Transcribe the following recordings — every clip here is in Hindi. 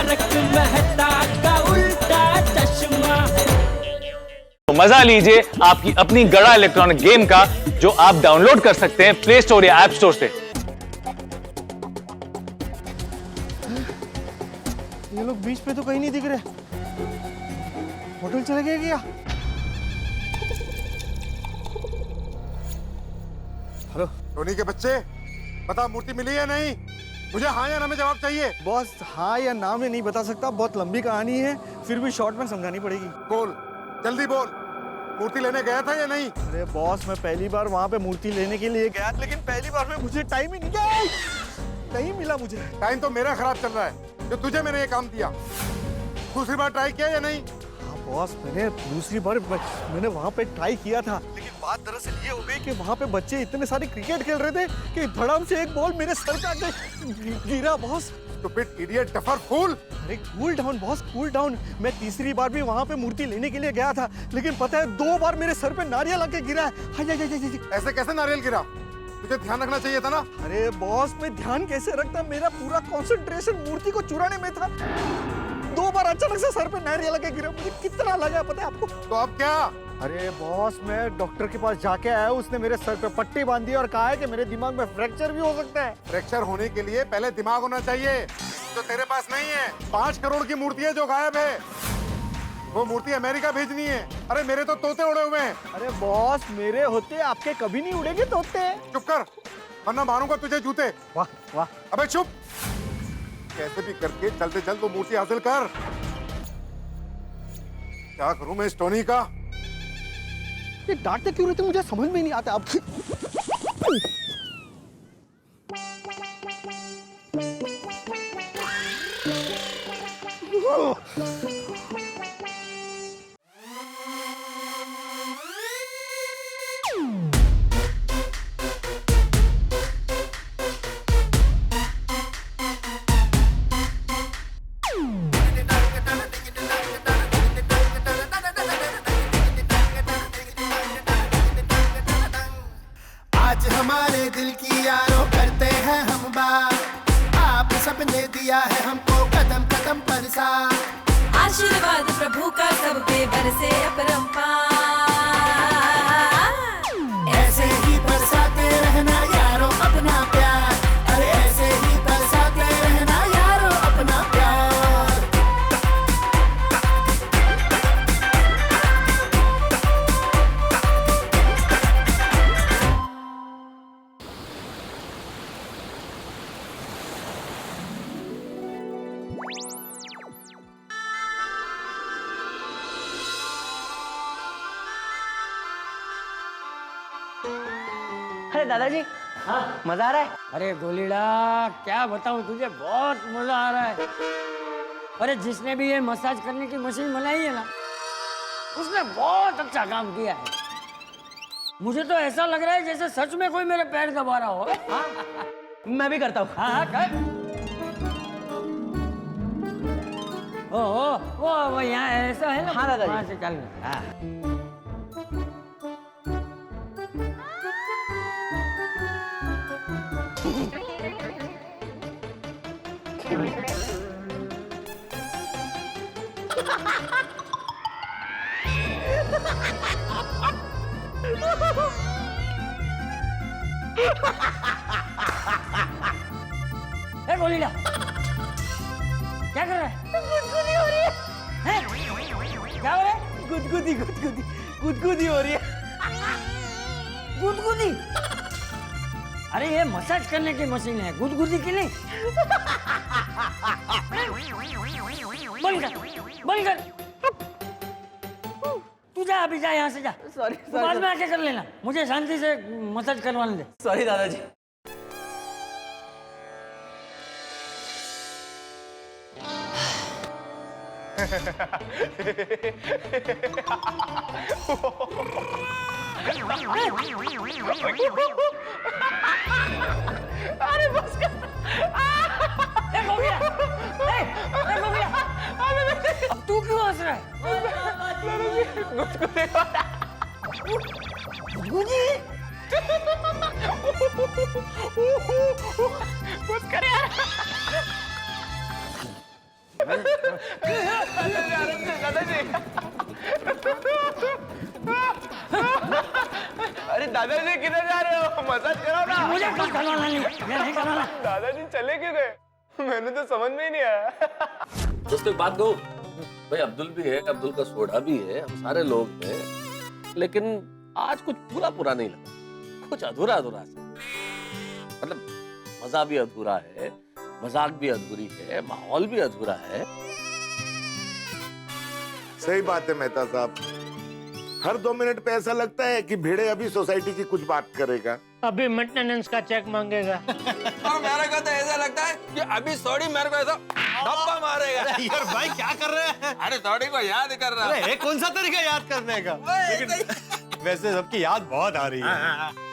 तारक मेहता का उल्टा चश्मा। तो मजा लीजिए आपकी अपनी गड़ा इलेक्ट्रॉनिक गेम का, जो आप डाउनलोड कर सकते हैं प्ले स्टोर या ऐप स्टोर से। ये लोग बीच पे तो कहीं नहीं दिख रहे, होटल चले गए क्या? हेलो टोनी के बच्चे, बता मूर्ति मिली है नहीं? मुझे हाँ या ना में जवाब चाहिए। बॉस हाँ या ना में नहीं बता सकता, बहुत लंबी कहानी है, फिर भी शॉर्ट में समझानी पड़ेगी। बोल, जल्दी बोल, मूर्ति लेने गया था या नहीं? अरे बॉस, मैं पहली बार वहाँ पे मूर्ति लेने के लिए गया, लेकिन पहली बार में मुझे टाइम ही नहीं मिला मुझे। टाइम तो मेरा खराब चल रहा है, जो तुझे मैंने ये काम दिया। दूसरी बार ट्राई किया या नहीं? हाँ बॉस, मैंने दूसरी बार मैंने वहाँ पे ट्राई किया था, लेकिन बात दरअसल ये हो गई कि वहाँ पे बच्चे इतने सारे क्रिकेट खेल रहे थे कि धड़ाम से एक बॉल मेरे सर पे आके गिरा बॉस। स्टूपिड इडियट, डफर फूल। अरे cool down boss, cool down. मैं तीसरी बार भी वहाँ पे मूर्ति लेने के लिए गया था, लेकिन पता है 2 बार मेरे सर पे नारियल आके गिरा है। ऐसे कैसे नारियल गिरा? तुझे ध्यान रखना चाहिए था ना। अरे बॉस, मैं ध्यान कैसे रखता, मेरा पूरा कंसंट्रेशन मूर्ति को चुराने में था। 2 बार अचानक से सर पे नारियल आके गिरा, मुझे कितना लगा पता है आपको? तो अब क्या? अरे बॉस, मैं डॉक्टर के पास जाके आया, उसने मेरे सर पे पट्टी बांधी और कहा है कि मेरे दिमाग में फ्रैक्चर भी हो सकता है। फ्रैक्चर होने के लिए पहले दिमाग होना चाहिए, जो तेरे पास नहीं है। 5 करोड़ की मूर्ति है जो गायब है, वो मूर्ति अमेरिका भेजनी है। अरे मेरे तो तोते उड़े हुए हैं। अरे बॉस, मेरे होते आपके कभी नहीं उड़ेंगे तोते। चुप कर, वरना मारूंगा तुझे जूते। वाह वाह। अबे चुप, कैसे भी करके जल्द से जल्द वो मूर्ति हासिल कर। क्या करूं मैं इस टोनी का? ये डांटते क्यों रहते मुझे समझ में नहीं आता अब। आज हमारे दिल की यारों करते हैं हम बात, आप सबने दिया है हमको कदम कदम पर साथ। आशीर्वाद प्रभु का सब पे बरसे अपरंपार, ऐसे ही बरसाते रहना यारों अपना प्यार, अरे ऐसे ही बरसाते रहना यारों अपना प्यार। अरे दादाजी, हाँ मजा आ रहा है? अरे गोलीड़ा, क्या बताऊं तुझे, बहुत मजा आ रहा है। अरे जिसने भी ये मसाज करने की मशीन बनाई है ना, उसने बहुत अच्छा काम किया है। मुझे तो ऐसा लग रहा है जैसे सच में कोई मेरे पैर दबा रहा हो। हाँ मैं भी करता हूँ। हाँ हाँ कर। वो यहाँ ऐसा है ना। हाँ दादाजी। वहाँ से चल। हाँ। गोलीला, क्या कर रहा है? गुदगुदी हो रही है। हैं? क्या हो रहा है? गुदगुदी गुदगुदी गुदगुदी हो रही है। गुदगुदी? अरे ये मसाज करने की मशीन है, गुदगुदी की नहीं। बंद कर, बंद कर। तू जा, अभी जा, यहाँ से जा। सॉरी बाद में आके कर लेना, मुझे शांति से मसाज करवाने दे। सॉरी दादाजी। अरे बस कर। हो गया। हो गया। अब तू क्यों हंस रहा है? गुदगुदी? बस कर यार। दादाजी अरे दादाजी किधर जा रहे हो? मसाज कराओ ना। मुझे कुछ करवाना नहीं, मैं नहीं करवाना। दादाजी चले क्यों गए? मैंने तो समझ में ही नहीं आया। दोस्तों एक बात कहूं, भाई अब्दुल भी है, अब्दुल का सोडा भी है, हम सारे लोग हैं, लेकिन आज कुछ पूरा पूरा नहीं लगा, कुछ अधूरा अधूरा सा। मतलब मजा भी अधूरा है, मजाक भी अधूरी है, माहौल भी अधूरा है। सही बात है मेहता साहब, हर 2 मिनट पे ऐसा लगता है कि भिड़े अभी सोसाइटी की कुछ बात करेगा, अभी मेंटेनेंस का चेक मांगेगा। और मेरे को तो ऐसा लगता है कि अभी सॉरी मेरे को ऐसा धप्पा मारेगा। यार भाई क्या कर रहे हैं? अरे सॉरी को याद कर रहा अरे कौन सा तरीका याद करने का? लेकिन वैसे सबकी याद बहुत आ रही है।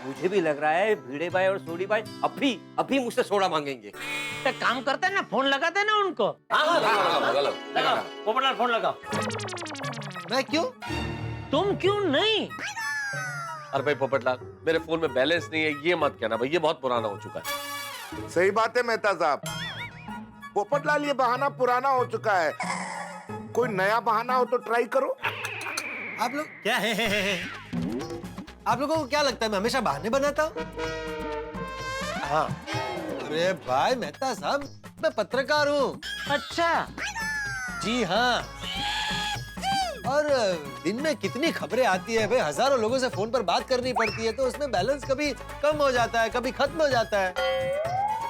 मुझे भी लग रहा है भिड़े भाई और सोडी भाई अभी मुझसे सोडा मांगेंगे। तो काम करते हैं ना, फोन लगाते हैं ना उनको। लगाओ। पोपटलाल फोन लगाओ। मैं क्यों? तुम क्यों नहीं? अरे भाई पोपटलाल, मेरे फोन में बैलेंस नहीं है, ये मत कहना भाई, ये बहुत पुराना हो चुका है। सही बात है मेहता साहब, पोपटलाल ये बहाना पुराना हो चुका है, कोई नया बहाना हो तो ट्राई करो। आप लोग क्या है? आप लोगों को क्या लगता है मैं हमेशा बहाने बनाता हूँ? हाँ। अरे भाई मेहता साहब, मैं पत्रकार हूँ। अच्छा जी हाँ। और दिन में कितनी खबरें आती है भाई, हजारों लोगों से फोन पर बात करनी पड़ती है, तो उसमें बैलेंस कभी कम हो जाता है, कभी खत्म हो जाता है।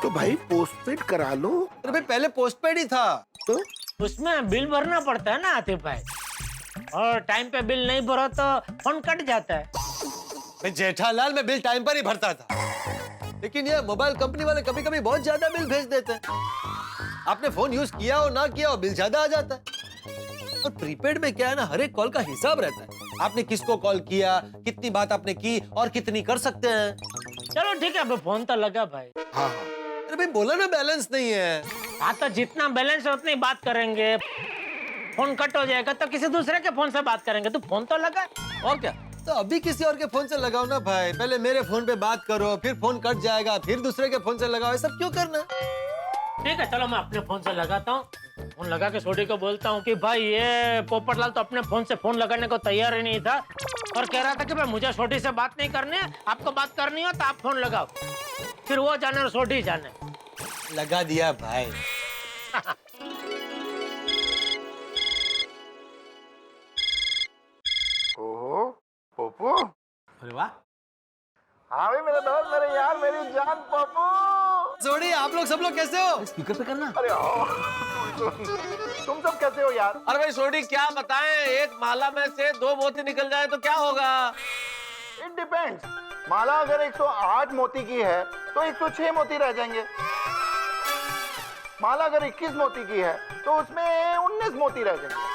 तो भाई पोस्टपेड करा लो। अरे भाई पहले पोस्टपेड ही था। तो उसमें बिल भरना पड़ता है ना आतिफ भाई, और टाइम पे बिल नहीं भरो तो फोन कट जाता है। भाई जेठालाल में बिल टाइम पर ही भरता था, लेकिन ये मोबाइल कंपनी वाले कभी कभी बहुत ज्यादा बिल भेज देते हैं। आपने फोन यूज किया हो ना किया हो, बिल ज्यादा आ जाता है। और प्रीपेड में क्या है ना, हर एक कॉल का हिसाब रहता है, आपने किसको कॉल किया, कितनी बात आपने की और कितनी कर सकते हैं। चलो ठीक है, अब फोन तो लगा भाई। हाँ हाँ। अरे भाई बोला ना बैलेंस नहीं है। हाँ तो जितना बैलेंस है उतनी बात करेंगे, फोन कट हो जाएगा तो किसी दूसरे के फोन से बात करेंगे। तो फोन तो लगा, और क्या? तो अभी किसी और के फोन से लगाओ ना भाई, पहले मेरे फोन पे बात करो, फिर फोन कट जाएगा, फिर दूसरे के फोन से लगाओ, ये सब क्यों करना? ठीक है चलो, मैं अपने फोन से लगाता हूँ। फोन लगा के सोडी को बोलता हूँ कि भाई ये पोपटलाल तो अपने फोन से फोन लगाने को तैयार ही नहीं था, और कह रहा था कि भाई मुझे सोडी से बात नहीं करनी है, आपको बात करनी हो तो आप फोन लगाओ। फिर वो जाने और सोडी जाने। लगा दिया भाई। ओहो पप्पू। अरे वाह। हाँ भाई मेरे दोस्त, मेरे यार, मेरी जान पप्पू। सोडी, आप लोग सब लोग कैसे हो? स्पीकर पे करना। अरे तुम सब कैसे हो यार? अरे भाई सोडी क्या बताएं, एक माला में से 2 मोती निकल जाए तो क्या होगा? It depends. माला अगर 108 मोती की है तो 106 मोती रह जाएंगे। माला अगर 21 मोती की है तो उसमें 19 मोती रह जाएंगे।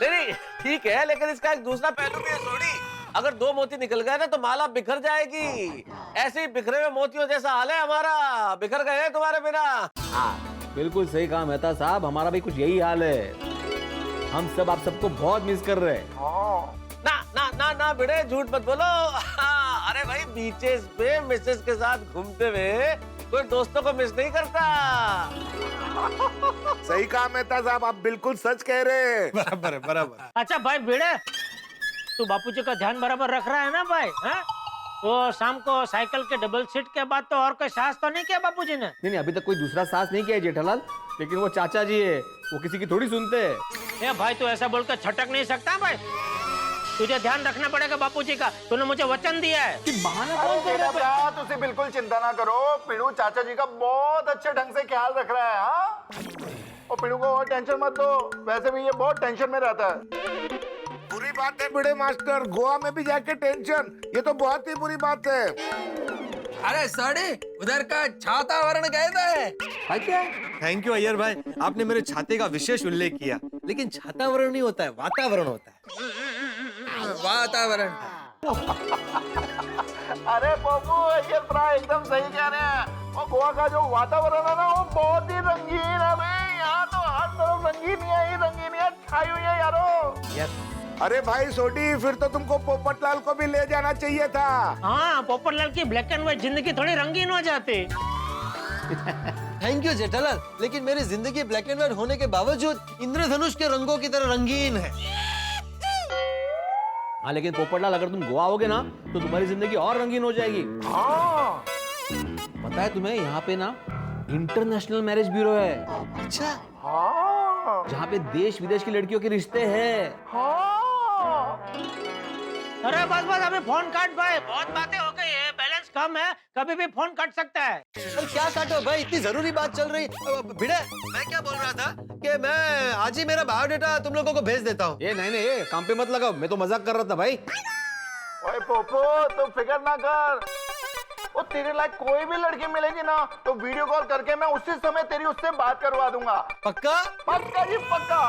नहीं ठीक है, लेकिन इसका एक दूसरा पहलू भी है सोडी। अगर 2 मोती निकल गए ना तो माला बिखर जाएगी। ऐसे ही बिखरे हुए मोतियों जैसा हाल है हमारा, बिखर गए हैं तुम्हारे बिना। हाँ बिल्कुल सही कहा मेहता साहब, हमारा भी कुछ यही हाल है। हम सब आप सबको बहुत मिस कर रहे हैं। ना ना ना ना भिड़े, झूठ मत बोलो। अरे भाई बीचेस पे मिसेस के साथ घूमते हुए कोई दोस्तों को मिस नहीं करता। सही कहा मेहता साहब, आप बिल्कुल सच कह रहे हैं। बराबर है, बराबर। अच्छा भाई भिड़े, तू बापूजी का ध्यान बराबर रख रहा है ना भाई? हैं? तो शाम को साइकिल के डबल सीट के बाद तो और कोई साहस तो नहीं किया बापूजी ने? नहीं अभी तक कोई दूसरा साहस नहीं किया है जेठालाल, लेकिन वो चाचा जी है, वो किसी की थोड़ी सुनते हैं। ए भाई तू ऐसा बोलकर छटक नहीं सकता भाई, तुझे ध्यान रखना पड़ेगा बापूजी का। तूने मुझे वचन दिया है कि बहाना कौन कर रहा है? तुझे बिल्कुल चिंता ना करो, पिड़ू चाचा जी का बहुत अच्छे ढंग से ख्याल रख रहा है। हाँ? और पिड़ू को और टेंशन मत दो, वैसे भी ये बहुत टेंशन में रहता है। बुरी बात है बिड़े मास्टर, गोवा में भी जाके टेंशन, ये तो बहुत ही बुरी बात है। अरे साड़ी उधर का छातावरण कैसा है? क्या? थैंक यू अय्यर भाई, आपने मेरे छाते का विशेष उल्लेख किया, लेकिन छातावरण नहीं होता है, वातावरण होता है। वातावरण। अरे पप्पू ये प्राय एकदम सही कह रहे हैं। और गोवा का जो वातावरण है ना वो बहुत ही रंगीन है भाई, यहाँ तो हर तरफ रंगीनियत छाई हुई है यारो। अरे भाई सोडी, फिर तो तुमको पोपटलाल को भी ले जाना चाहिए था। हाँ पोपटलाल की ब्लैक एंड व्हाइट जिंदगी थोड़ी रंगीन हो जाती। थैंक यू जेठालाल, लेकिन मेरी जिंदगी ब्लैक एंड व्हाइट होने के बावजूद इंद्रधनुष के रंगों की तरह रंगीन है। हाँ लेकिन पोपटलाल, अगर तुम गोवा आओगे ना तो तुम्हारी जिंदगी और रंगीन हो जाएगी। हाँ पता है तुम्हें, यहाँ पे ना इंटरनेशनल मैरिज ब्यूरो है। अच्छा, हाँ जहाँ पे देश विदेश की लड़कियों के रिश्ते हैं। हाँ। अरे बस बस अभी फोन काट भाई, बहुत बातें हो गई है, बैलेंस कम है, कभी भी फोन कट सकता है। अरे क्या काटो भाई, इतनी जरूरी बात चल रही। भिड़े, मैं क्या बोल रहा था कि मैं आज ही मेरा बायोडाटा तुम लोगों को भेज देता हूँ। ये नहीं नहीं, काम पे मत लगाओ, मैं तो मजाक कर रहा था भाई। ओए पोपो, तुम फिक्र ना कर। वो तेरे लायक कोई भी लड़की मिलेगी ना तो वीडियो कॉल करके मैं उसी समय तेरी उससे बात करवा दूंगा। पक्का? पक्का जी पक्का।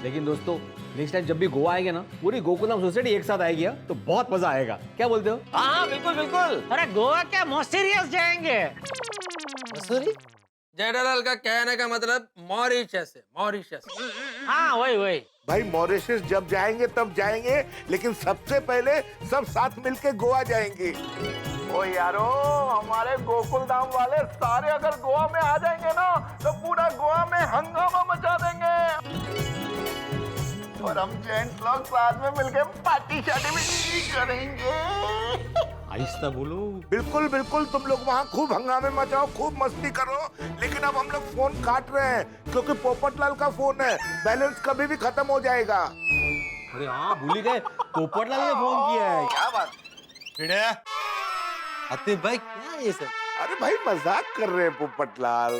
लेकिन दोस्तों, नेक्स्ट टाइम जब भी गोवा आएंगे ना, पूरी गोकुलम सोसाइटी एक साथ आएगी तो बहुत मजा आएगा। क्या बोलते हो? हाँ बिल्कुल बिल्कुल। अरे गोवा क्या, मॉरिशस जाएंगे। सॉरी, जेठालाल का कहने का मतलब मॉरिशस है, मॉरिशस। हाँ वही वही। भाई मॉरिशस जब जाएंगे तब जाएंगे, लेकिन सबसे पहले सब साथ मिलके गोवा जाएंगे। ओ यारो, हमारे गोकुल धाम वाले सारे अगर गोवा में आ जाएंगे ना तो पूरा गोवा में हंगामा मचा देंगे। और हम जेंट्स लोग साथ में मिलके पार्टी शार्टी भी करेंगे। आहिस्ता बोलो। बिल्कुल बिल्कुल, तुम लोग वहाँ खूब हंगामे मचाओ, खूब मस्ती करो, लेकिन अब हम लोग फोन काट रहे हैं क्योंकि पोपटलाल का फोन है, बैलेंस कभी भी खत्म हो जाएगा। अरे हाँ, भूल ही गए, पोपटलाल ने फोन किया है। क्या बात? भिड़े, आतिफ भाई क्या है ये सब? अरे भाई मजाक कर रहे हैं पोपटलाल।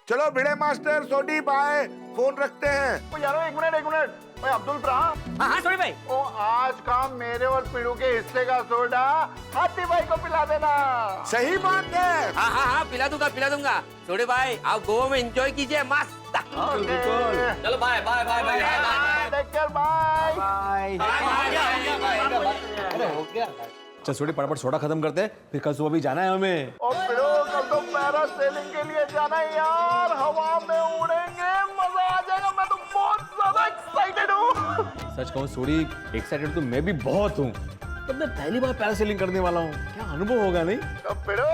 चलो भिड़े मास्टर, सोडी बाय, फोन रखते हैं। यारो एक मिनट, मैं अब्दुल रहा। हाँ सॉरी भाई। ओ आज का मेरे और पीड़ू के हिस्से का सोडा हाथी भाई को पिला देना। सही बात है। हाँ हाँ हाँ, पिला दूंगा। छोड़े भाई, आप गोवा में एंजॉय कीजिए मस्त। चलो bye bye bye bye bye. Take care, bye अरे हो गया। चल छोटे, फटाफट सोडा खत्म करते हैं, फिर कल सुबह भी जाना है हमें। और पीड़ू, कल तो पैरासेलिंग के लिए जाना है यार, हवा में उड़ेंगे, मजा आ जाएगा। मैं तो बहुत ज्यादा एक्साइटेड हूँ। सच कहूँ सोडी, एक्साइटेड तो मैं भी बहुत हूँ। तब मैं पहली बार पैरासेलिंग करने वाला हूँ, क्या अनुभव होगा नहीं? तो पीड़ू,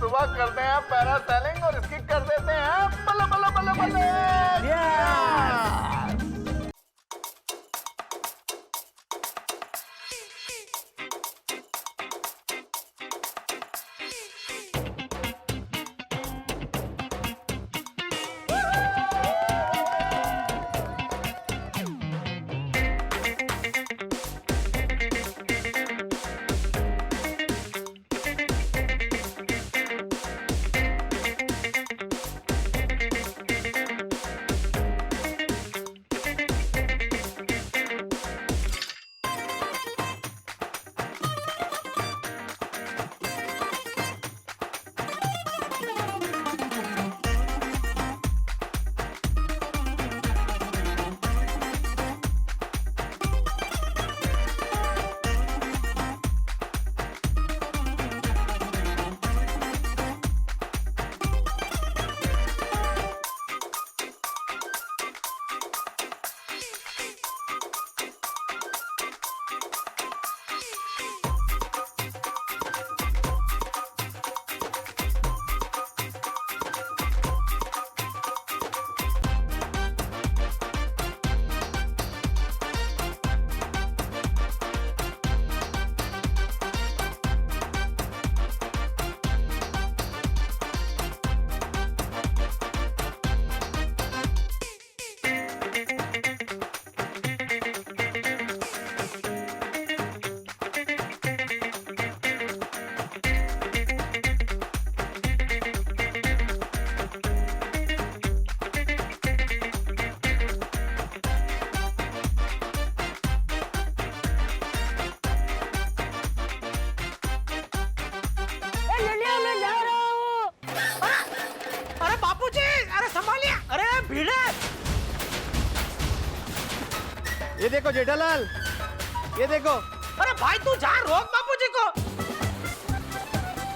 सुबह करते हैं पैरासेलिंग और इसकी कर देते हैं बल्ले बल्ले बल्ले बल्ले। ये देखो जेठालाल, ये देखो। अरे भाई तू जा, रोक बापूजी को।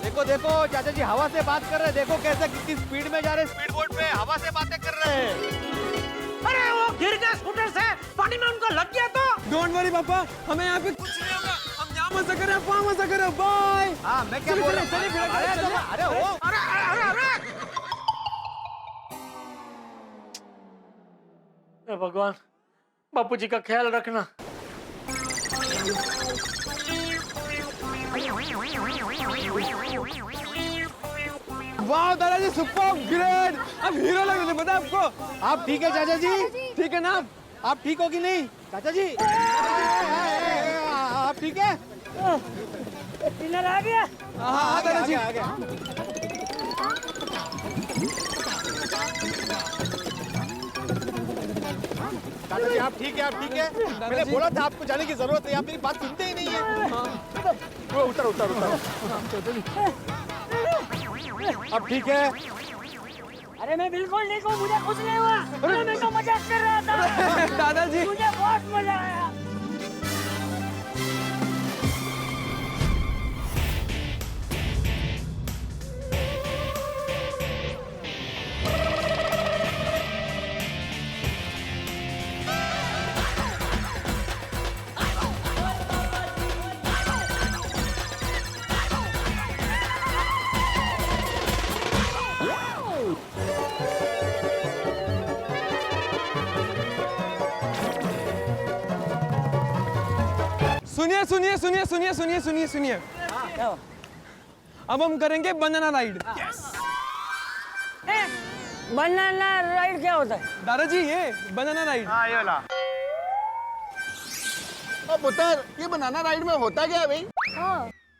देखो देखो, चाचा जी हवा से बात कर रहे हैं, देखो कैसे कितनी स्पीड में जा रहे हैं, स्पीड बोट पे हवा से बातें कर रहे हैं। अरे वो गिर गया स्कूटर से, पानी में उनको लग गया तो। डोंट वरी पापा, हमें यहाँ पे कुछ नहीं होगा, हम यहाँ मजा करें, वहाँ मजा करें, बाय। हाँ मैं क्या बोल रहा हूँ, चलिए, अरे ओ, अरे अरे अरे हे भगवान, बापू जी का ख्याल रखना। वाह दादाजी, सुपर ग्रेट, अब हीरो लग रहे, पता है आपको? आप ठीक है चाचा जी? ठीक है ना? आप ठीक हो कि नहीं चाचा जी? आप ठीक है? डिनर आ गया? हाँ दादाजी। दादाजी आप ठीक है? आप ठीक है? मैंने बोला था आपको जाने की जरूरत है, आप मेरी बात सुनते ही नहीं है। उतर उतर उतर। अब ठीक है? अरे मैं बिल्कुल ठीक हूँ, मुझे कुछ नहीं हुआ। अरे मैं तो मजाक कर रहा था। दादाजी मुझे बहुत मजा आया। सुनिए सुनिए सुनिए सुनिए सुनिए सुनिए सुनिए, अब हम करेंगे बनाना राइड। बनाना राइड क्या होता है? दादाजी ये बनाना राइड। हाँ ये ला। अब पुत्र, ये बनाना राइड में होता क्या है भाई?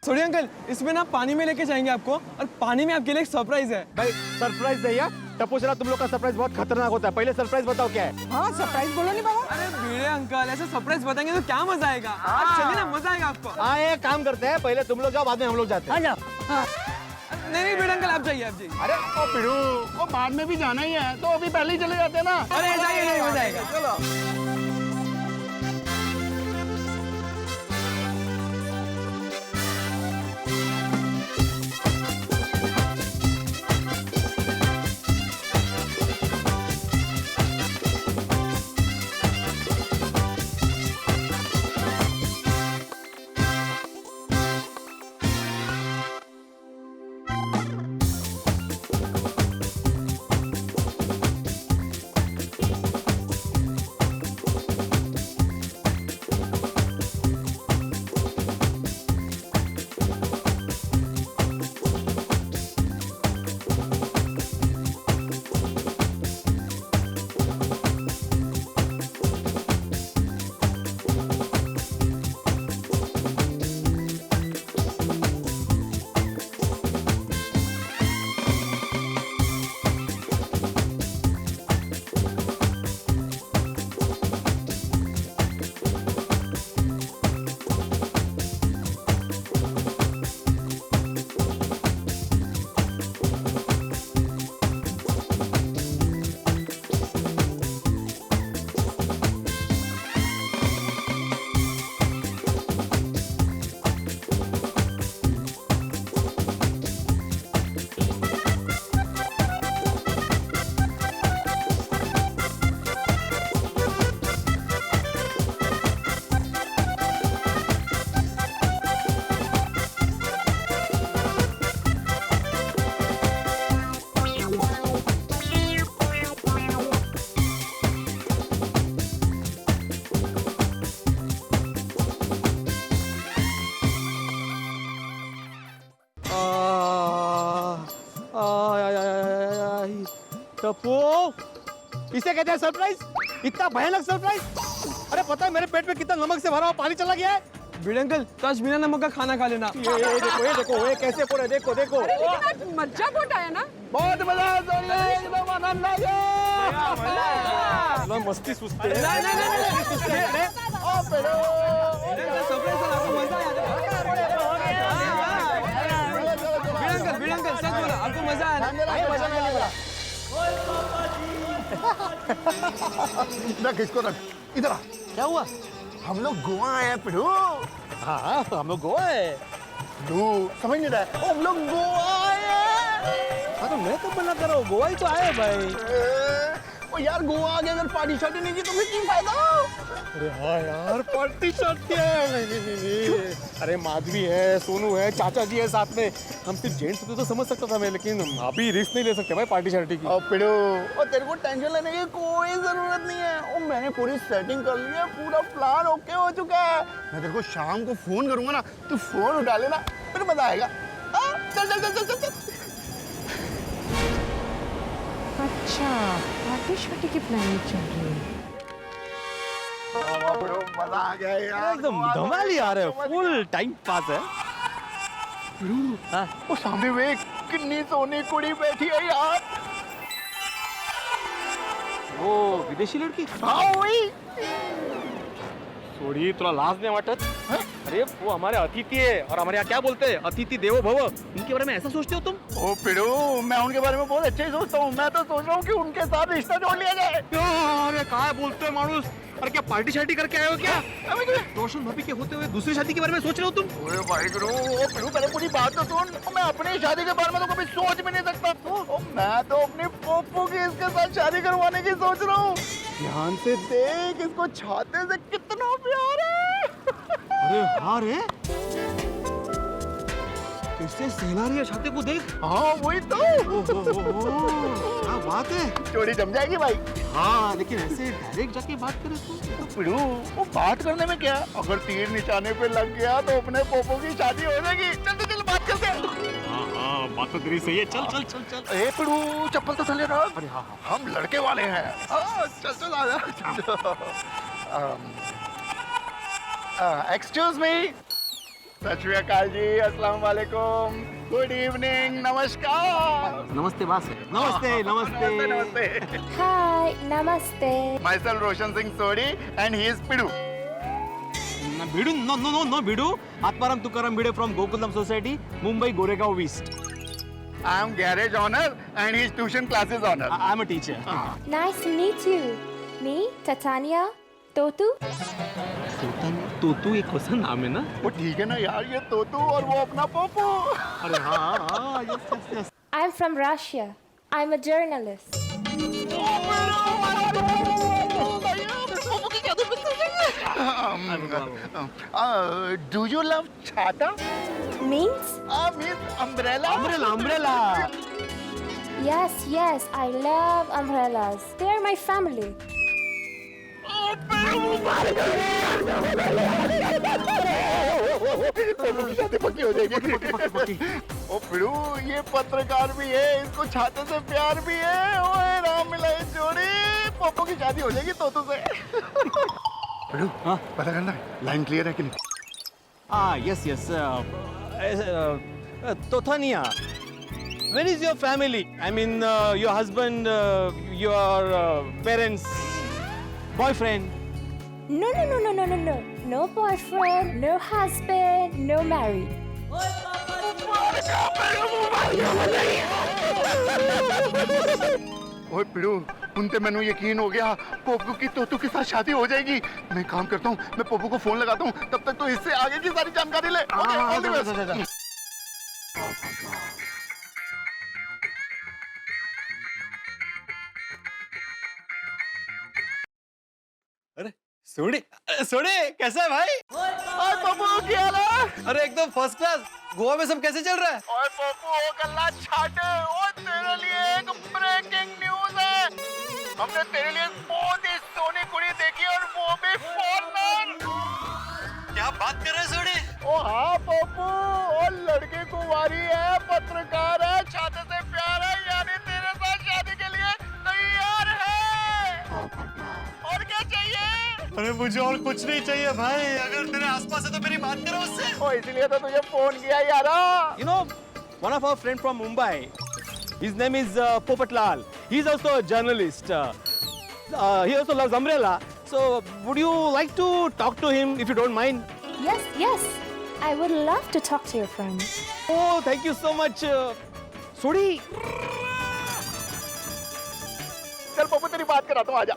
सॉरी अंकल, इसमें ना पानी में लेके जाएंगे आपको, और पानी में आपके लिए एक सरप्राइज है। भाई सरप्राइज नहीं है, टप्पू चला, तुम लोग का सरप्राइज बहुत खतरनाक होता है। पहले सरप्राइज बताओ क्या है? हाँ सरप्राइज बोलो नहीं बाबा। अरे भिड़े अंकल, ऐसे सरप्राइज बताएंगे तो क्या मजा आएगा। आप चलिए ना, मजा आएगा आपको। हाँ एक काम करते हैं, पहले तुम लोग जाओ, बाद में हम लोग जाते हैं। जाओ। नहीं नहीं भिड़े अंकल, आप जाइए आप जाइए। अरे ओ पिड़ू, वो बाद में भी जाना ही है, तो अभी पहले ही चले जाते हैं ना। अरे जाइए नहीं, मजा आएगा। चलो। टप्पू, इसे कहते हैं सरप्राइज? इतना भयानक सरप्राइज? अरे पता है मेरे पेट में कितना नमक से भरा हुआ पानी चला गया है। भिड़े अंकल, तो आज बिना नमक का खाना खा लेना। ये देखो ये कैसे पूरा, देखो देखो। मजा बहुत आया ना? बहुत मजा आया, एकदम आनंद आ गया। मस्ती सुस्ती। भिड़े अंकल सच बोला, आपको मजा आया? रख इसको, रख इधर आ। क्या हुआ? हम लोग गोवा आए हैं पिड़ू। हाँ हम लोग गोवा है। तू समझ नहीं रहा है? हम लोग गोवा आए हैं। हाँ तो मैं कब मना कर रहा हूँ, गोवा ही तो आए भाई। ओ यार गोवा आगे अगर पार्टी शार्टी नहीं की तो फिर की फायदा? अरे हाँ यार, पार्टी शॉट क्या है? नहीं। अरे माधवी है, सोनू है, चाचा जी है साथ में। हम सिर्फ जेंट्स होते तो समझ सकता था मैं, लेकिन अभी रिस्क नहीं ले सकते भाई पार्टी शार्टी की। ओ पिड़ो, ओ तेरे को टेंशन लेने की कोई जरूरत नहीं है। ओ मैंने पूरी सेटिंग कर ली है, पूरा प्लान ओके हो चुका है। मैं तेरे को शाम को फोन करूंगा ना, तू फोन उठा लेना, फिर मजा आएगा। चल चल चल चल चल। अच्छा, पार्टी शार्टी की प्लानिंग चल रही है। मजा आ गया यार, एकदम धमाल ही आ रहा है, फुल टाइम पास है। वो सामने वे कितनी सोनी कुड़ी बैठी है यार। वो विदेशी लड़की? हाँ वही। थोड़ी थोड़ा लाज नहीं वाटत? अरे वो हमारे अतिथि है, और हमारे यहाँ क्या बोलते हैं, अतिथि देवो भव। उनके बारे में ऐसा सोचते हो तुम? ओ पिड़ू, मैं उनके बारे में बहुत अच्छे ही सोचता हूँ। मैं तो सोच रहा हूँ कि उनके साथ रिश्ता जोड़ लिया जाए। अरे कहाँ बोलते हो मानुस? अरे क्या पार्टी शार्टी करके आए हो क्या? रोशन भाभी के होते हुए दूसरी शादी के बारे में सोच रहे हो तुम? ओए भाई गुरु, ओ पिड़ू पहले पूरी बात तो सुन। मैं अपनी शादी के बारे में तो कभी सोच भी नहीं सकता। ओ मैं तो अपनी पोपो की इसके साथ शादी करवाने की सोच रहा हूँ। ध्यान से देख, इसको छाते से कितना प्यार है। अरे हाँ रे, किससे सहला रही है छाते को देख। हाँ वही तो। क्या बात है, जोड़ी जम जाएगी भाई। हाँ लेकिन ऐसे डायरेक्ट जाके बात करे तो पिड़ू, वो बात करने में क्या, अगर तीर निशाने पे लग गया तो अपने पोपो की शादी हो जाएगी। चल चल चल बात करते हैं। हाँ बात तो तेरी सही है, चल चल चल चल। ए पिड़ू, चप्पल तो थले रख। अरे हाँ हम लड़के वाले हैं। चल चल आ जा। Excuse me. सत श्री अकाल जी, अस्सलाम वालेकुम, गुड इवनिंग, नमस्कार। नमस्ते बास। नमस्ते नमस्ते नमस्ते। हाय, नमस्ते। Myself Roshan Singh Sodhi and he is Pidu. Bhidu? No no no no Bhidu. Atmaram Tukaram Bhide from Gokulam society, Mumbai Goregaon east. I am garage owner and he is tuition classes owner. I am a teacher. Nice to meet you. Me, Tatania, Totu. तोतू एक वैसा नाम है ना? वो ठीक है ना यार, ये तोतू और वो अपना पोपो। अरे हाँ, yes yes yes. I'm from Russia. I'm a journalist. Do you love chata? Means? Means umbrella. Umbrella, umbrella. Yes, yes, I love umbrellas. They are my family. पक्की हो जाएगी। ओ पिड़ू, ये पत्रकार भी है, इसको छाते से प्यार भी है। ओए राम मिलाई जोड़ी, पोपो की शादी हो जाएगी तोतू से। पिड़ू, हाँ पता करना लाइन क्लियर है कि नहीं? Yes yes. Tothania, where is your family? I mean, your husband, your parents, boyfriend. No, no, no, no, no, no, no. No boyfriend, no husband, no married. ओए पिड़ू, उनते मैंने यकीन हो गया, पोपू की तोतू के साथ शादी हो जाएगी। मैं काम करता हूँ, मैं पोपू को फोन लगाता हूँ, तब तक तो इससे आगे की सारी जानकारी ले। Okay, all the best. अरे सोडी, सोडी कैसा है भाई? ओए पोपू क्या हाल है? अरे एकदम फर्स्ट क्लास। गोवा में सब कैसे चल रहा है? ओए पोपू, ओ गल्ला छाटे, ओ तेरे लिए एक ब्रेकिंग न्यूज़ है। हमने तेरे लिए बहुत ही सोनी कुड़ी देखी और वो भी फॉरेनर। क्या बात कर रहे हैं सोडी? ओ हाँ पोपू, ओ लड़की कुंवारी है, पत्रकार है, छाते से प्यार है, यानी तेरे साथ शादी के लिए तैयार है। और क्या चाहिए? अरे मुझे और कुछ नहीं चाहिए भाई, अगर तेरे आसपास है तो मेरी बात करो उससे। ओ इसलिए तो तुझे फोन किया यारा। You know, one of our friend from Mumbai, his name is Popatlal. He's also a journalist. He also loves umbrella. So, would you like to talk to him if you don't mind? Yes, yes. I would love to talk to your friend. Oh, thank you so much. Sodi. चल पोपू तेरी बात कराता हूँ, आजा।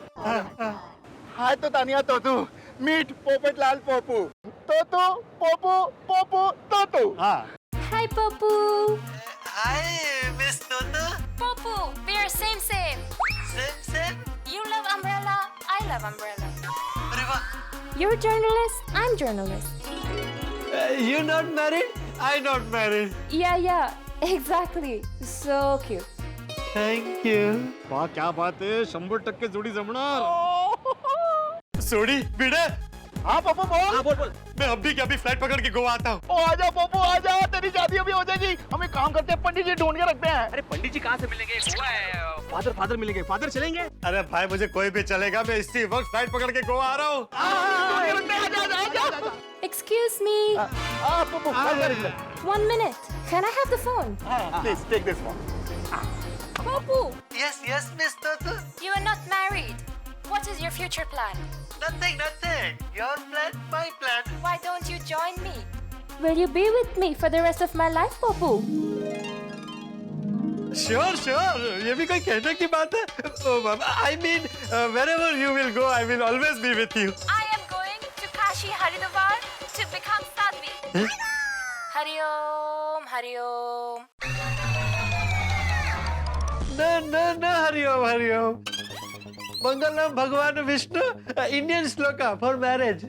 हाय तो Tania Totu, meet Popatlal Popu, Totu Popu Popu Totu. Hi, Popu. Hi, Miss Toto. Popu, we are same. Same. umbrella. You're journalist, I'm journalist. You not married? I not married. Yeah, exactly. So cute. Thank you. वाह क्या बात है 100% जोड़ी जमणार सोडी बेटा। हाँ पप्पू बोल। बोल। मैं अभी के अभी फ्लाइट पकड़ के गोवा आता हूँ। ओ आजा पप्पू आजा, तेरी शादी अभी हो जाएगी। हम एक काम करते हैं, पंडित जी ढूंढ के रखते हैं। अरे पंडित जी कहाँ से मिलेंगे? गोवा है, फादर मिलेंगे, फादर चलेंगे। अरे भाई मुझे कोई भी चलेगा, मैं इसी वक्त फ्लाइट पकड़ के गोवा आ रहा हूँ। Excuse me. Pappu 1 minute. Can I have the phone? Please take this one. Popu, Yes, Miss Toto. you are not married. What is your future plan? Nothing. Your plan, my plan. Why don't you join me? Will you be with me for the rest of my life, Popu? Sure. ये भी कोई कहने की बात है? I mean, wherever you will go, I will always be with you. I am going to Kashi Haridwar to become Sadhvi. Hari Om. No, Hari Om. Mangalam Bhagwan Vishnu, Indian sloka for marriage.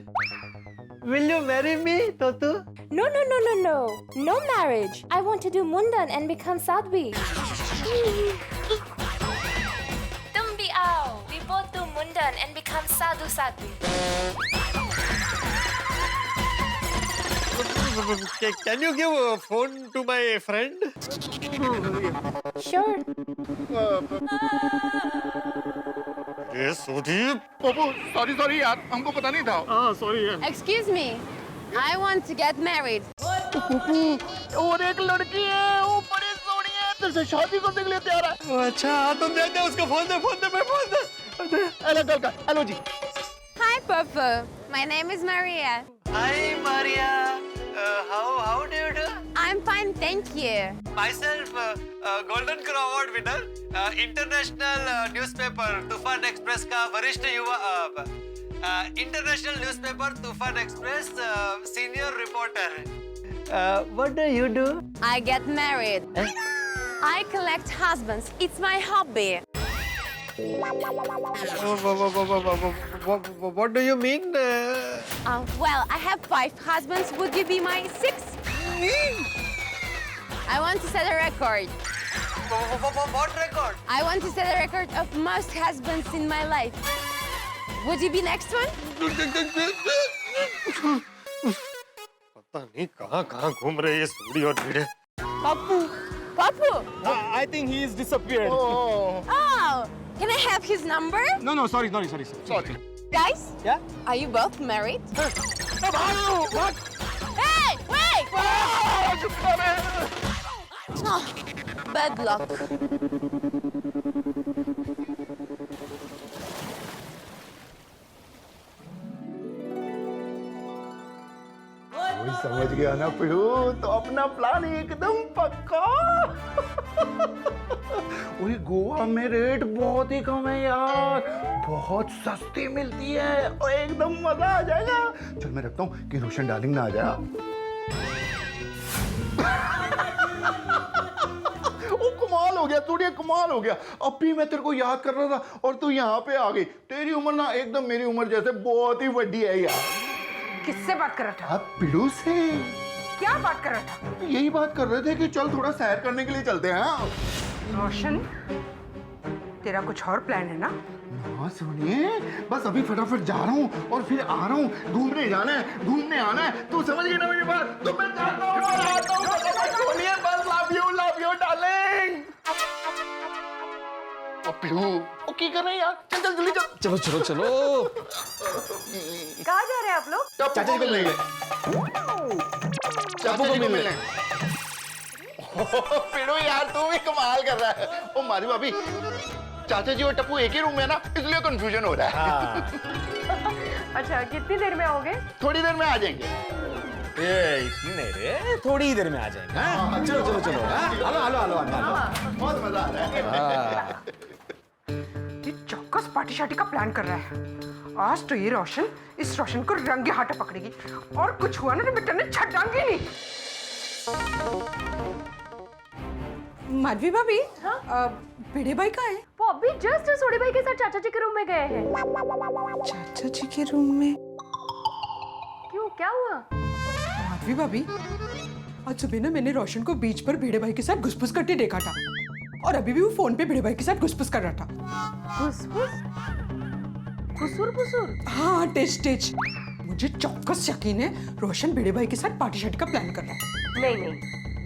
Will you marry me, Toto? No. No marriage. I want to do Mundan and become Sadhvi. Tum bhi aao. We both do Mundan and become Sadhvi. Can you give a phone to my friend? Sure. ये सोडी। पप्पू सॉरी यार, हमको पता नहीं था। हाँ sorry. Excuse me, I want to get married. Pappu और एक लड़की है, वो बड़ी सोनी है, तेरे से शादी करने के लिए तैयार है। अच्छा तुम दे उसको फोन दे। हेलो जी। Hi, Papa. My name is Maria. Hi Maria. How do you do? I'm fine, thank you. Myself, Golden Crow Award winner, international newspaper तूफान एक्सप्रेस का वरिष्ठ युवा, international newspaper तूफान express senior reporter. What do you do? I get married. I collect husbands. It's my hobby. What do you mean? Well, I have 5 husbands. Would you be my 6th? I want to set a record. What record? I want to set a record of most husbands in my life. Would you be next one? पता नहीं कहाँ घूम रहे ये सोडी और भीड़े। Papu. I think he is disappeared. Oh, can I have his number? No, sorry. Guys? Yeah? Are you both married? What? Hey, wait! Oh, bad luck. कोई समझ गया ना पिड़ू, तो अपना प्लान एकदम पक्का। और गोवा में रेट बहुत ही कम है यार, बहुत सस्ती मिलती है और एकदम मजा आ जाएगा। चल मैं रखता हूँ कि रोशन डार्लिंग ना आ जाए। ओ कमाल हो गया तूने, कमाल हो गया। अब भी मैं तेरे को याद कर रहा था और तू यहाँ पे आ गई। तेरी उम्र ना एकदम मेरी उम्र जैसे बहुत ही बड़ी है यार। किससे बात कर रहा था? आप पिड़ू से। क्या बात कर रहा था? यही बात कर रहे थे कि चल थोड़ा सैर करने के लिए चलते हैं। रोशन, तेरा कुछ और प्लान है ना? हाँ सुनिए, बस अभी फटाफट जा रहा हूँ और फिर आ रहा हूँ। घूमने जाना है, घूमने आना है, तू समझ गई ना मेरी बात? तो मैं जाता हूँ। सुनिए बस, लव यू डार्लिंग। ओ की कर रहे हैं यार? चल जल्दी चल। कहाँ जा रहे हैं आप लोग? चाचा जी को मिलने। चाचा जी को मिलने। पिड़ो यार तू भी कमाल कर रहा है। ओ मारी भाभी, चाचा जी और टप्पू एक ही रूम में ना, इसलिए कंफ्यूजन हो रहा है। अच्छा, कितनी देर में आओगे? थोड़ी देर में आ जाएंगे। इतनी नहीं रे, थोड़ी ही देर में आ जाएंगे। चलो। हेलो। बहुत मजा आ रहा है। ये चौकस पार्टी शार्टी का प्लान कर रहा है। आज तो ये रोशन इस रोशन को रंगे हाथ पकड़ेगी, और कुछ हुआ ना तो बेटा ने छटांगी नहीं। माधवी भाभी, भिड़े भाई कहाँ है? वो अभी जस्ट सोडी भाई के साथ चाचा जी के रूम में गए हैं। चाचा जी के रूम में? क्यों, क्या हुआ? माधवी भाभी, आज सुबह ना मैंने रोशन को बीच पर भिड़े भाई के साथ घुसपुस करते देखा था, और अभी भी वो फोन पे भिड़े भाई के साथ घुसपुस कर रहा था। घुसपुस? खुसुर फुसुर? हाँ, टेच टेच। मुझे चौकस यकीन है रोशन भिड़े भाई के साथ पार्टी शार्टी का प्लान कर रहा है। नहीं नहीं,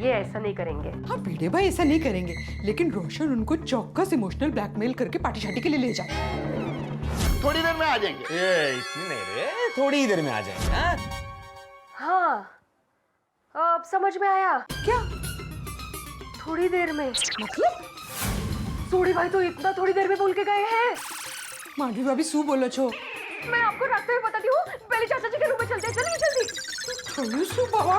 ये ऐसा नहीं करेंगे। हाँ, भिड़े भाई ऐसा नहीं करेंगे, लेकिन रोशन उनको चौकस इमोशनल ब्लैकमेल करके पार्टी शार्टी के लिए ले जाए। थोड़ी देर में आ जाएंगे। ये इतनी नहीं रे, थोड़ी ही देर में आ जाएंगे। हाँ, अब समझ में आया। क्या? थोड़ी देर में मतलब? सोडी भाई तो इतना थोड़ी देर में बोल के गए हैं। माधवी भाभी सू बोलो छो। मैं आपको रास्ते में बताती हूँ, पहले चाचा जी के रूम में चलते हैं। चलिए जल्दी। चलो सू बाबा।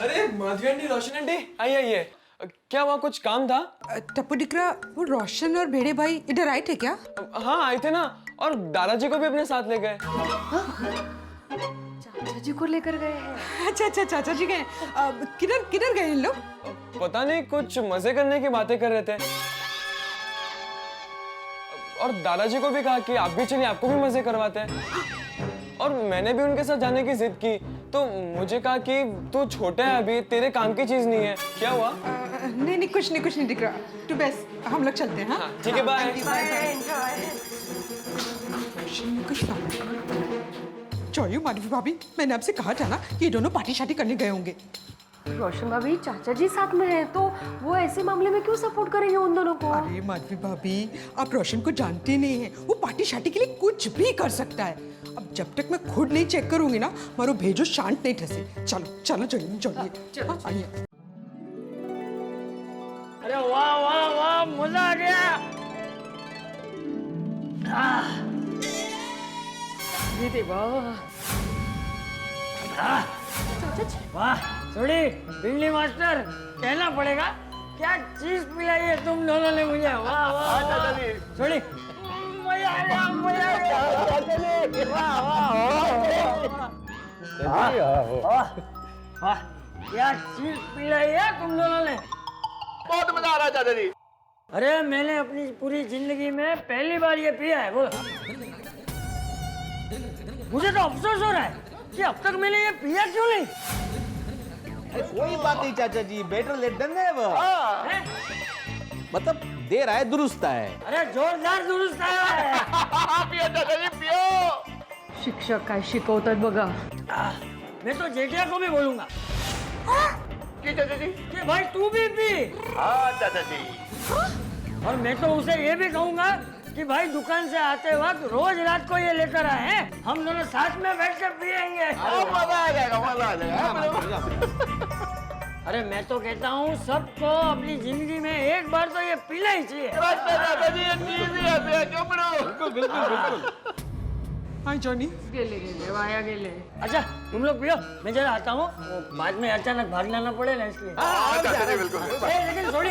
अरे माधवी आंटी, रोशन आंटी, आइए आइए। क्या वहाँ कुछ काम था? टप्पू दिकरा, वो रोशन और भेड़े भाई इधर आए थे क्या? हाँ आए थे ना, और दादाजी को भी अपने साथ ले गए। चाचा जी को लेकर गए हैं। अच्छा अच्छा, चाचा जी गए। किधर किधर गए इन लोग? पता नहीं, कुछ मजे करने की बातें कर रहे थे, और दादाजी को भी कहा कि आप भी चलिए, आपको भी मजे करवाते हैं। और मैंने भी उनके साथ जाने की जिद की, तो मुझे कहा कि तू छोटा है अभी, तेरे काम की चीज नहीं है। क्या हुआ? नहीं नहीं, कुछ नहीं दिख रहा। तू बस, हम लोग चलते हैं। हाँ ठीक है, बाय। चलिए माधवी भाभी, मैंने आपसे कहा था ना कि ये दोनों पार्टी शार्टी करने गए होंगे। रोशन भाभी, चाचा जी साथ में हैं, तो वो ऐसे मामले में क्यों सपोर्ट करेंगे उन दोनों को? अरे माधवी भाभी, आप रोशन को जानते नहीं हैं, वो पार्टी शार्टी के लिए कुछ भी कर सकता है। अब जब तक मैं खुद नहीं चेक करूंगी ना, मारो भेजो शांत नहीं ठसे। चलो चलो चलिए। हाँ, आइए। अरे वाह वाह वाह, मजा आ गया। दीदी वाह, वाह सोडी, बिजली मास्टर, कहना पड़ेगा, क्या चीज पिलाई है तुम दोनों ने मुझे। वाह वाह सोडी, मजा आ गया, मजा आ गया। वाह, क्या चीज पिलाई है तुम दोनों ने। बहुत मजा आ रहा है चाचा जी। अरे मैंने अपनी पूरी जिंदगी में पहली बार ये पिया है। बोलो, मुझे तो अफसोस हो रहा है कि अब तक मैंने ये पिया क्यों नहीं। कोई बात नहीं चाचा जी, बेटर लेट देन नेवर। मतलब देर आए दुरुस्त आए। अरे जोरदार दुरुस्त आया। पियो चाचा जी, पियो। शिक्षक काय शिकवतात बघा। मैं तो जेठिया को भी बोलूंगा कि चाचा जी, कि भाई तू भी पी। हाँ चाचा जी। और मैं तो उसे ये भी कहूंगा कि भाई दुकान से आते वक्त रोज रात को ये लेकर आए हैं, हम दोनों साथ में बैठ कर पियेंगे। मजा आ जाएगा, मजा आ जाएगा। अरे मैं तो कहता हूँ सबको अपनी जिंदगी में एक बार तो ये पीना ही चाहिए। चाचा जी, ये चीज ही आती है, क्यों बड़ो? बिल्कुल। हाँ जॉनी, गेले वाया गेले। अच्छा तुम लोग पियो, मैं जरा आता हूँ, बाद में अचानक भागना ना पड़े ना इसलिए। लेकिन सॉरी,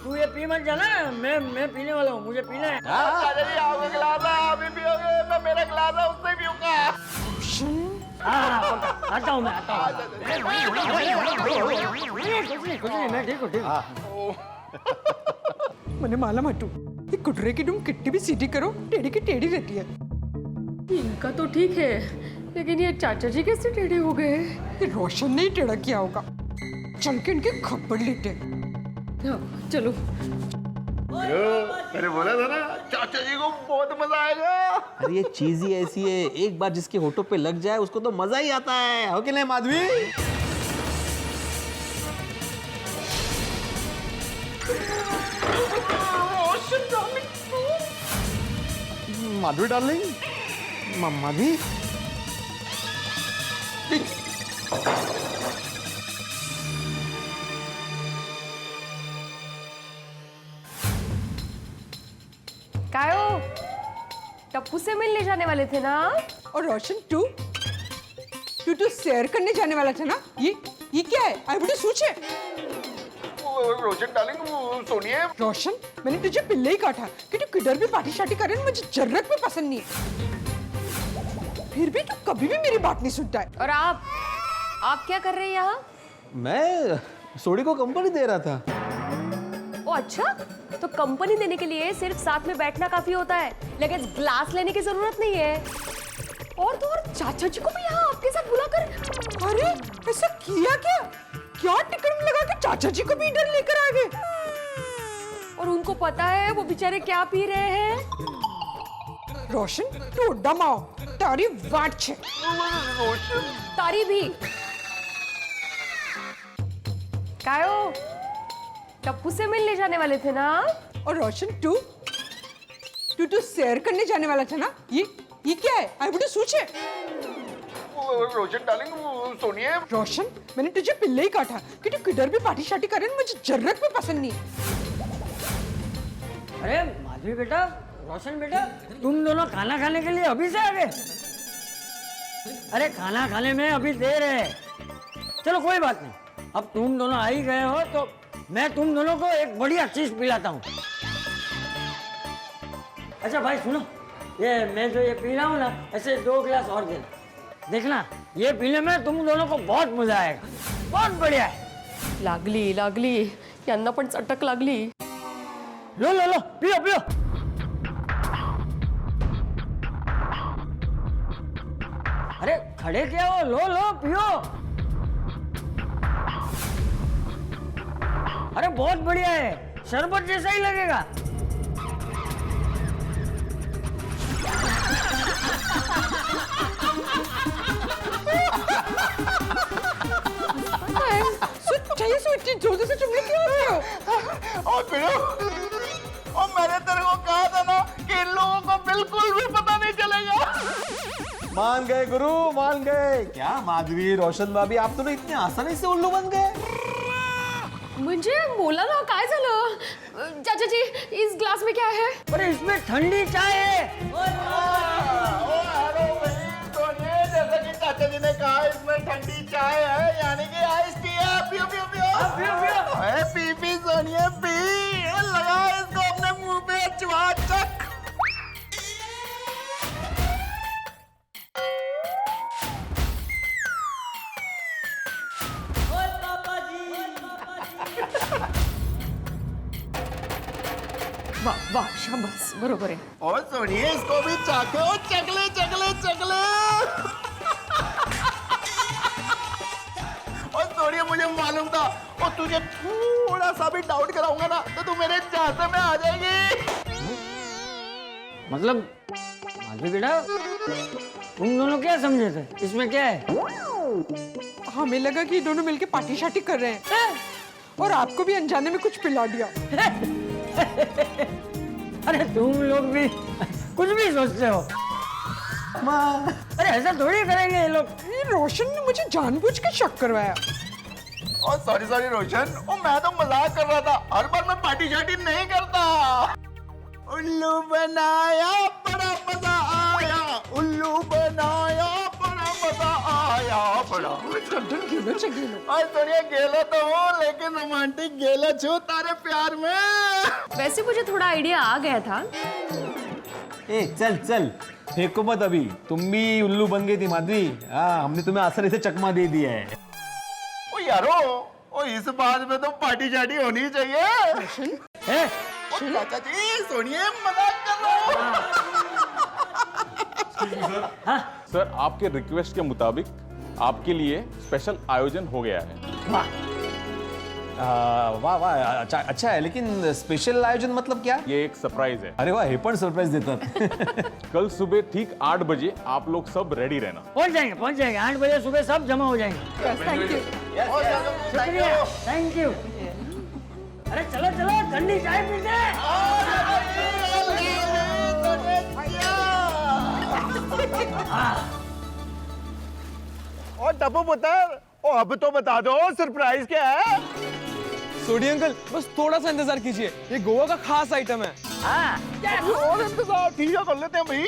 तू ये पी मत जाना, मैं पीने वाला हूँ, मुझे पीना है। चाचा जी, आपका गिलास है, आप भी पियोगे, मैं मेरा गिलास है उससे पीऊंगा। आता हूँ मैं, आता हूँ। कुछ नहीं, मैं ठीक हूँ। मैंने माला माटू, ये कुटरे की तुम कितनी भी सीधी करो, टेढ़ी की टेढ़ी रहती है। इनका तो ठीक है, लेकिन ये चाचा जी कैसे टेढ़े हो गए? रोशन ने ही टेढ़ा किया होगा। चल के इनके खप्पड़ लेते। चलो। मैंने बोला था ना, चाचा जी को बहुत मजा आएगा। अरे ये चीज ही ऐसी है, एक बार जिसके होठों पे लग जाए उसको तो मजा ही आता है, हो कि नहीं माधवी? माधवी डार्लिंग, माधवी, कायो, टप्पू से मिलने जाने वाले थे ना? और रोशन तू तो शेयर करने जाने वाला था ना? ये क्या है? आई बड़ी सूचे। रोशन डार्लिंग, सुनिए। रोशन, मैंने तुझे पहले ही कहा था कि तू किधर भी पार्टी शार्टी करे, मुझे जरूरत भी पसंद नहीं है। फिर भी तू कभी भी मेरी बात नहीं सुनता है। और आप क्या कर रहे हैं यहाँ? मैं सोडी को कंपनी दे रहा था। ओ अच्छा, तो कंपनी देने के लिए सिर्फ साथ में बैठना काफी होता है, लेकिन ग्लास लेने की जरूरत नहीं है। और तो और चाचा जी को भी यहाँ आपके साथ बुलाकर, अरे ऐसा किया क्या? क्या टिकट लगा के चाचा जी को भी इधर लेकर आ गए? और उनको पता है वो बेचारे क्या पी रहे हैं? रोशन तू डमाओ, तारी वाट छे। तारी भी कायो टप्पू से मिलने जाने वाले थे ना? और रोशन तू शेयर करने जाने वाला था ना? ये क्या है? आई वुड सोचे। रोशन डार्लिंग, सुनिए। रोशन, मैंने तुझे पहले ही कहा था कि तू किधर भी पार्टी शार्टी करे, मुझे जरूरत भी पसंद नहीं है। अरे माधवी बेटा, रोशन बेटा, तुम दोनों खाना खाने के लिए अभी से आ गए? अरे खाना खाने में अभी देर है। चलो कोई बात नहीं, अब तुम दोनों आ ही गए हो तो मैं तुम दोनों को एक बढ़िया चीज पिलाता हूँ। अच्छा भाई सुनो, ये मैं जो ये पी रहा हूँ ना, ऐसे 2 गिलास और देना। देखना ये पीने में तुम दोनों को बहुत मजा आएगा, बहुत बढ़िया है। लागली यांना पण चटक लागली। लो लो लो, पियो पियो। अरे खड़े क्या हो, लो लो पियो। अरे बहुत बढ़िया है, शरबत जैसा ही लगेगा। जोर से चुम्बी क्यों रहे हो? और फिर और मैंने तेरे को कहा था ना कि इन लोगों को बिल्कुल भी पता नहीं चलेगा। मान गए गुरु, मान गए। क्या माधवी, रोशन भाभी, आप दोनों इतने आसानी से उल्लू बन गए? म्हणजे बोला ना काय झालं? चाचा जी इस ग्लास में क्या है? अरे इसमें ठंडी चाय है। जैसा कि चाचा जी ने कहा, इसमें ठंडी चाय है, यानी कि आइस टी है। पियो पियो पियो। पी सोनिए पी। लगा इसको अपने मुंह पे, चुआ चक। वाह शाबाश, बरोबर है। और सोनिए इसको भी चाको, चकले चकले चकले। और सोनिए मुझे मालूम था, और तुझे थोड़ा सा भी डाउट कराऊंगा ना तो तू मेरे चाहते में आ जाएगी। मतलब माधवी बेटा, तुम दोनों क्या समझे थे? इसमें क्या है? हमें लगा कि दोनों मिलके पार्टी शार्टी कर रहे हैं और आपको भी अनजाने में कुछ पिला दिया। अरे तुम लोग भी कुछ भी सोचते हो। अरे ऐसा थोड़ी करेंगे ये लोग। रोशन ने मुझे जानबूझ के शक करवाया। और सॉरी रोशन, मैं तो मजाक कर रहा था। हर बार मैं पार्टी शार्टी नहीं करता। उल्लू बनाया बड़ा मजा आया, उल्लू बनाया बड़ा मजा आया, बड़ा और सोनिया गेला तो हो, लेकिन रोमांटिक गेला छू तारे प्यार में। वैसे मुझे थोड़ा आइडिया आ गया था। ए चल चल, फेंको मत अभी। तुम भी उल्लू बन गई थी माधवी। हाँ, हमने तुम्हें आसानी से चकमा दे दिया है। ओ यारो, ओ इस बात में तो पार्टी शार्टी होनी चाहिए। चाचा जी सुनिए, मजाक कर रहा हूँ। सर, आपके रिक्वेस्ट के मुताबिक आपके लिए स्पेशल आयोजन हो गया है। वाह वाह, अच्छा है, लेकिन स्पेशल आयोजन मतलब क्या? ये एक सरप्राइज है। अरे वाह, हे पण सरप्राइज देतात। कल सुबह ठीक 8 बजे आप लोग सब रेडी रहना। पहुंच जाएंगे 8 बजे सुबह सब जमा हो जाएंगे। Thank you. शुक्रिया, थैंक यू। अरे चलो चलो, ठंडी चाय पीते हैं। और टप्पू पुत्र, अब तो बता दो सरप्राइज क्या है? सोडी अंकल, बस थोड़ा सा इंतजार कीजिए, ये गोवा का खास आइटम है। और इंतजार ठीक है, कर लेते हैं भाई।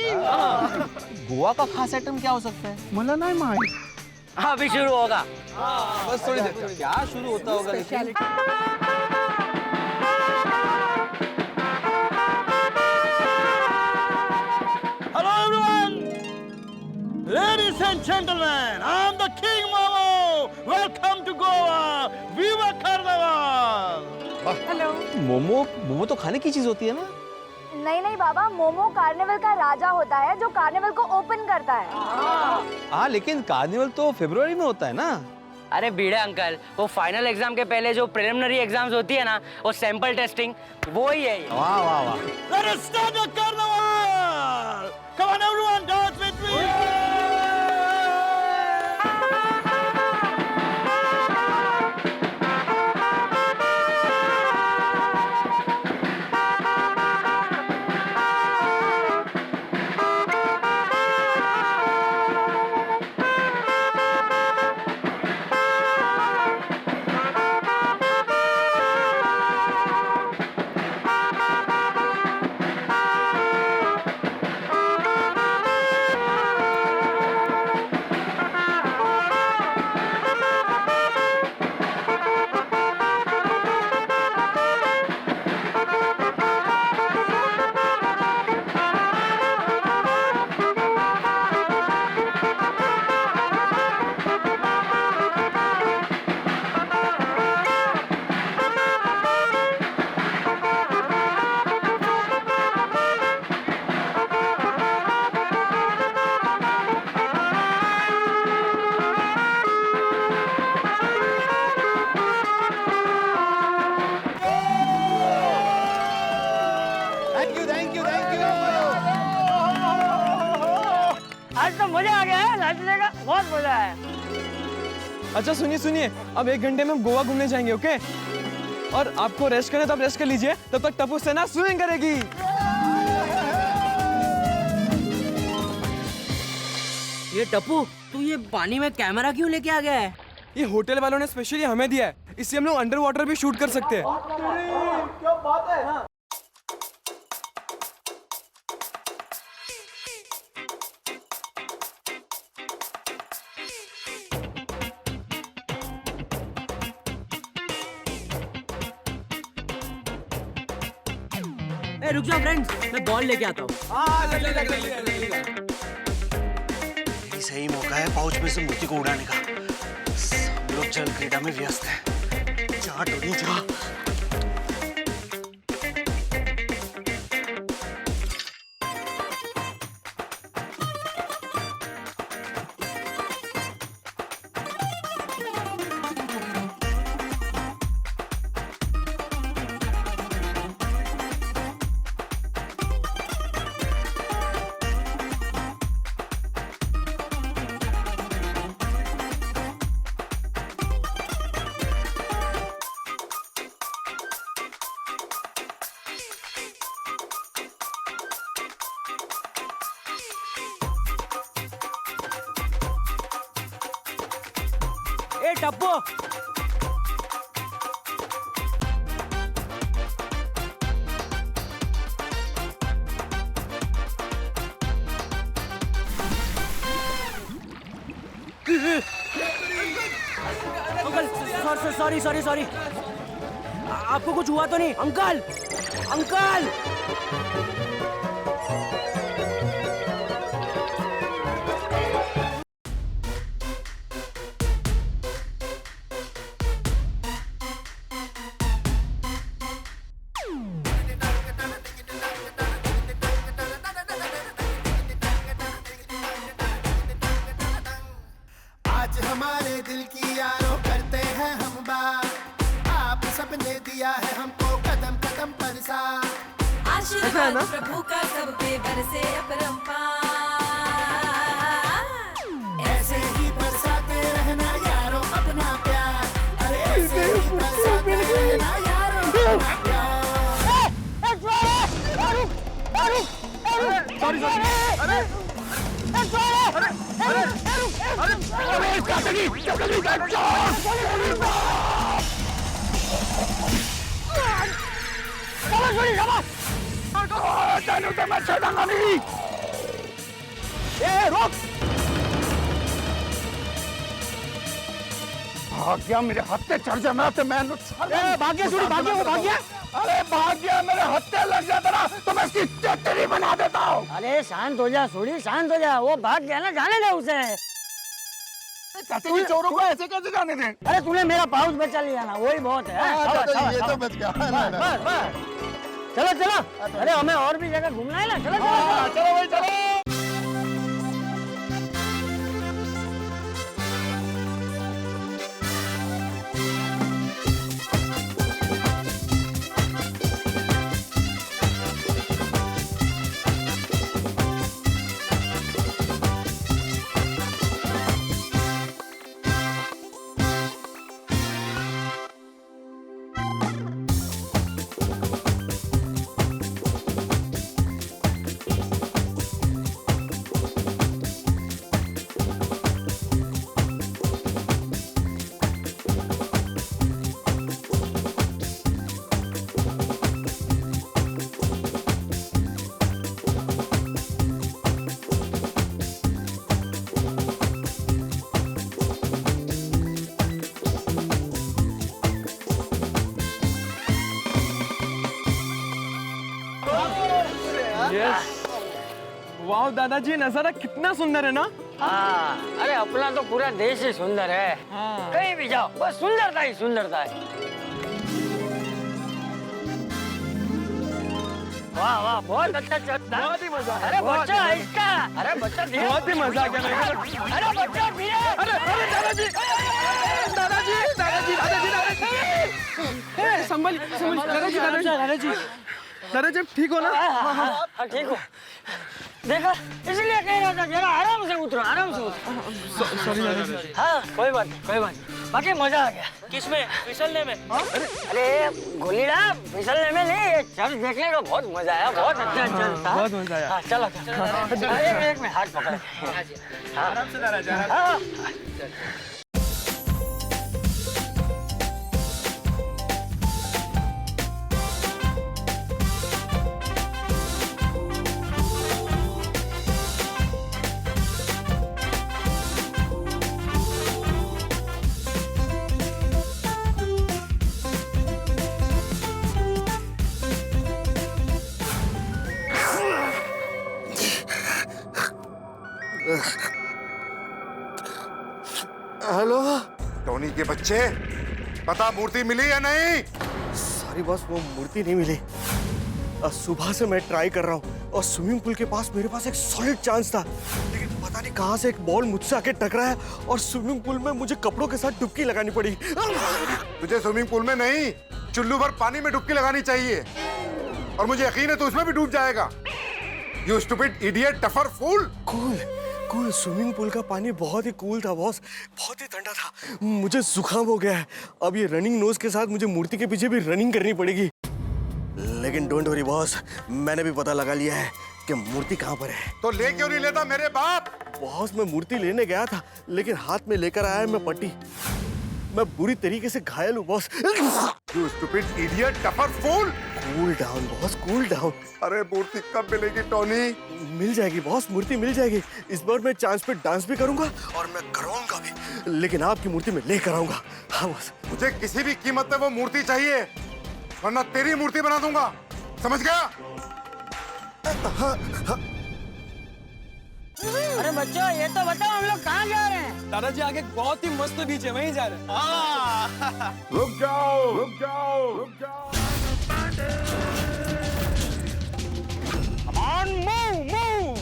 गोवा का खास आइटम क्या हो सकता है? मला नहीं मालूम। अभी शुरू होगा। बस थोड़ी देर। क्या शुरू होता होगा? लेकिन Hello everyone, ladies and gentlemen, I'm the King Momo. Welcome to Goa. Viva Karnataka. Hello. Momo momo तो खाने की चीज होती है ना? नहीं नहीं बाबा, मोमो कार्निवल का राजा होता है जो कार्निवल को ओपन करता है। हाँ, लेकिन कार्निवल तो फरवरी में होता है ना? अरे बीड़े अंकल, वो फाइनल एग्जाम के पहले जो प्रिलिमिनरी एग्जाम्स होती है ना, वो सैंपल टेस्टिंग, वो ही है ये। वाह वाह वाह। Let us start the carnival! Come on everyone, dance with me! आज तो मजा आ गया है, नाचने का बहुत मजा आया। अच्छा सुनिए सुनिए, अब 1 घंटे में हम गोवा घूमने जाएंगे, ओके? और आपको रेस्ट करना तो आप रेस्ट कर लीजिए, तब तक टप्पू सेना स्विमिंग करेगी। ये टप्पू, तू ये पानी में कैमरा क्यों लेके आ गया है? ये होटल वालों ने स्पेशली हमें दिया है, इससे हम लोग अंडर वाटर भी शूट कर सकते हैं। क्या बात है? ए, रुक जाओ फ्रेंड्स, मैं बॉल लेके आता हूँ। यही सही मौका है पाउच में से मोती को उड़ाने का। सब लोग जल क्रीड़ा में व्यस्त हैं। जा टोनी जा। ए टप्पू, अंकल सॉरी, आपको कुछ हुआ तो नहीं? अंकल अंकल आज हमारे दिल की यारों करते हैं हम बात। आप सबने दिया है हमको कदम कदम पर साथ। आशीर्वाद प्रभु का सब पे बरसे अपरंपार। ऐसे ही बरसाते रहना यारों अपना प्यार। अरे ऐसे ही बरसाते रहना यारों अपना प्यार। भाग्या मेरे हत्थे चढ़ जा, मैं तो मैं भाग्या छोड़ी, भाग्या वो भाग्या। अरे भाग्या मेरे हत्थे लग जाता ना तो मैं इसकी चटनी बना देता हूँ। अरे शांत हो जा, सोड़ी शांत हो जा, वो भाग गया ना, जाने दे उसे। चाचा जी चोरों को ऐसे कैसे जाने दें? अरे तूने मेरा पाउच बचा लिया ना, वही बहुत है। चाचा जी, ये तो बच गया। बस। चलो चलो, अरे हमें और भी जगह घूमना है ना, चलो चलो चलो भाई चलो। वाह दादाजी, नजारा कितना सुंदर है ना। हाँ, अरे अपना तो पूरा देश ही सुंदर है। कहीं भी जाओ बस सुंदरता ही सुंदरता है। वाह वाह, बहुत अच्छा चलता है। बहुत ही मजा। अरे बच्चा इसका, अरे बच्चा धीरे। बहुत ही मजा आ गया मेरे को। अरे बच्चा धीरे। अरे दादाजी, दादाजी, दादाजी, दादाजी, संभल, दादाजी, दादाजी, दादाजी, ठीक हो ना? हाँ ठीक हो। देखा, इसलिए कह रहा था जरा आराम से उतरो, आराम से उतरो। सॉरी दादाजी। हाँ कोई बात नहीं, कोई बात नहीं। बाकी मजा आ गया। किसमें? फिसलने में? अरे गोलीड़ा फिसलने में नहीं, चर्च देखने का बहुत मजा आया, बहुत अच्छा चलता। बहुत मजा आया। हाँ चलो चलो, एक में हाथ पकड़। आराम से दादाजी। हाँ। हेलो टोनी के बच्चे, पता मूर्ति मिली या नहीं? सॉरी बॉस, वो मूर्ति नहीं मिली। सुबह से मैं ट्राई कर रहा हूँ और स्विमिंग पूल के पास मेरे पास एक सॉलिड चांस था, लेकिन पता नहीं कहाँ से एक बॉल मुझसे आके टकराया और स्विमिंग पूल में मुझे कपड़ों के साथ डुबकी लगानी पड़ी। तुझे स्विमिंग पूल में नहीं, चुल्लू भर पानी में डुबकी लगानी चाहिए, और मुझे यकीन है तू उसमें भी डूब जाएगा। You stupid idiot, tougher fool. Cool swimming pool का पानी बहुत ही कूल था बॉस, बहुत ही ठंडा था। मुझे जुकाम हो गया है। अब ये रनिंग नोज के साथ मुझे मूर्ति के पीछे भी रनिंग करनी पड़ेगी। लेकिन डोंट वरी बॉस, मैंने भी पता लगा लिया है कि मूर्ति कहाँ पर है। तो ले क्यों नहीं लेता मेरे बाप? बॉस मैं मूर्ति लेने गया था, लेकिन हाथ में लेकर आया मैं पट्टी। मैं बुरी तरीके से घायल हूँ boss. You stupid idiot, tougher fool. Cool down boss, cool down. अरे मूर्ति कब मिलेगी टोनी? मिल जाएगी बॉस, मूर्ति मिल जाएगी। इस बार मैं चांस पे डांस भी करूंगा और मैं करवाऊंगा भी, लेकिन आपकी मूर्ति में लेकर आऊंगा। हाँ बॉस। मुझे किसी भी कीमत पे वो मूर्ति चाहिए, वरना तेरी मूर्ति बना दूंगा, समझ गया? हाँ, हाँ। अरे बच्चों, ये तो बताओ हम लोग कहाँ जा रहे हैं? दादाजी आगे बहुत ही मस्त बीच है, वहीं जा रहे हैं। रुक जाओ, रुक जाओ, रुक जाओ। On, move, move.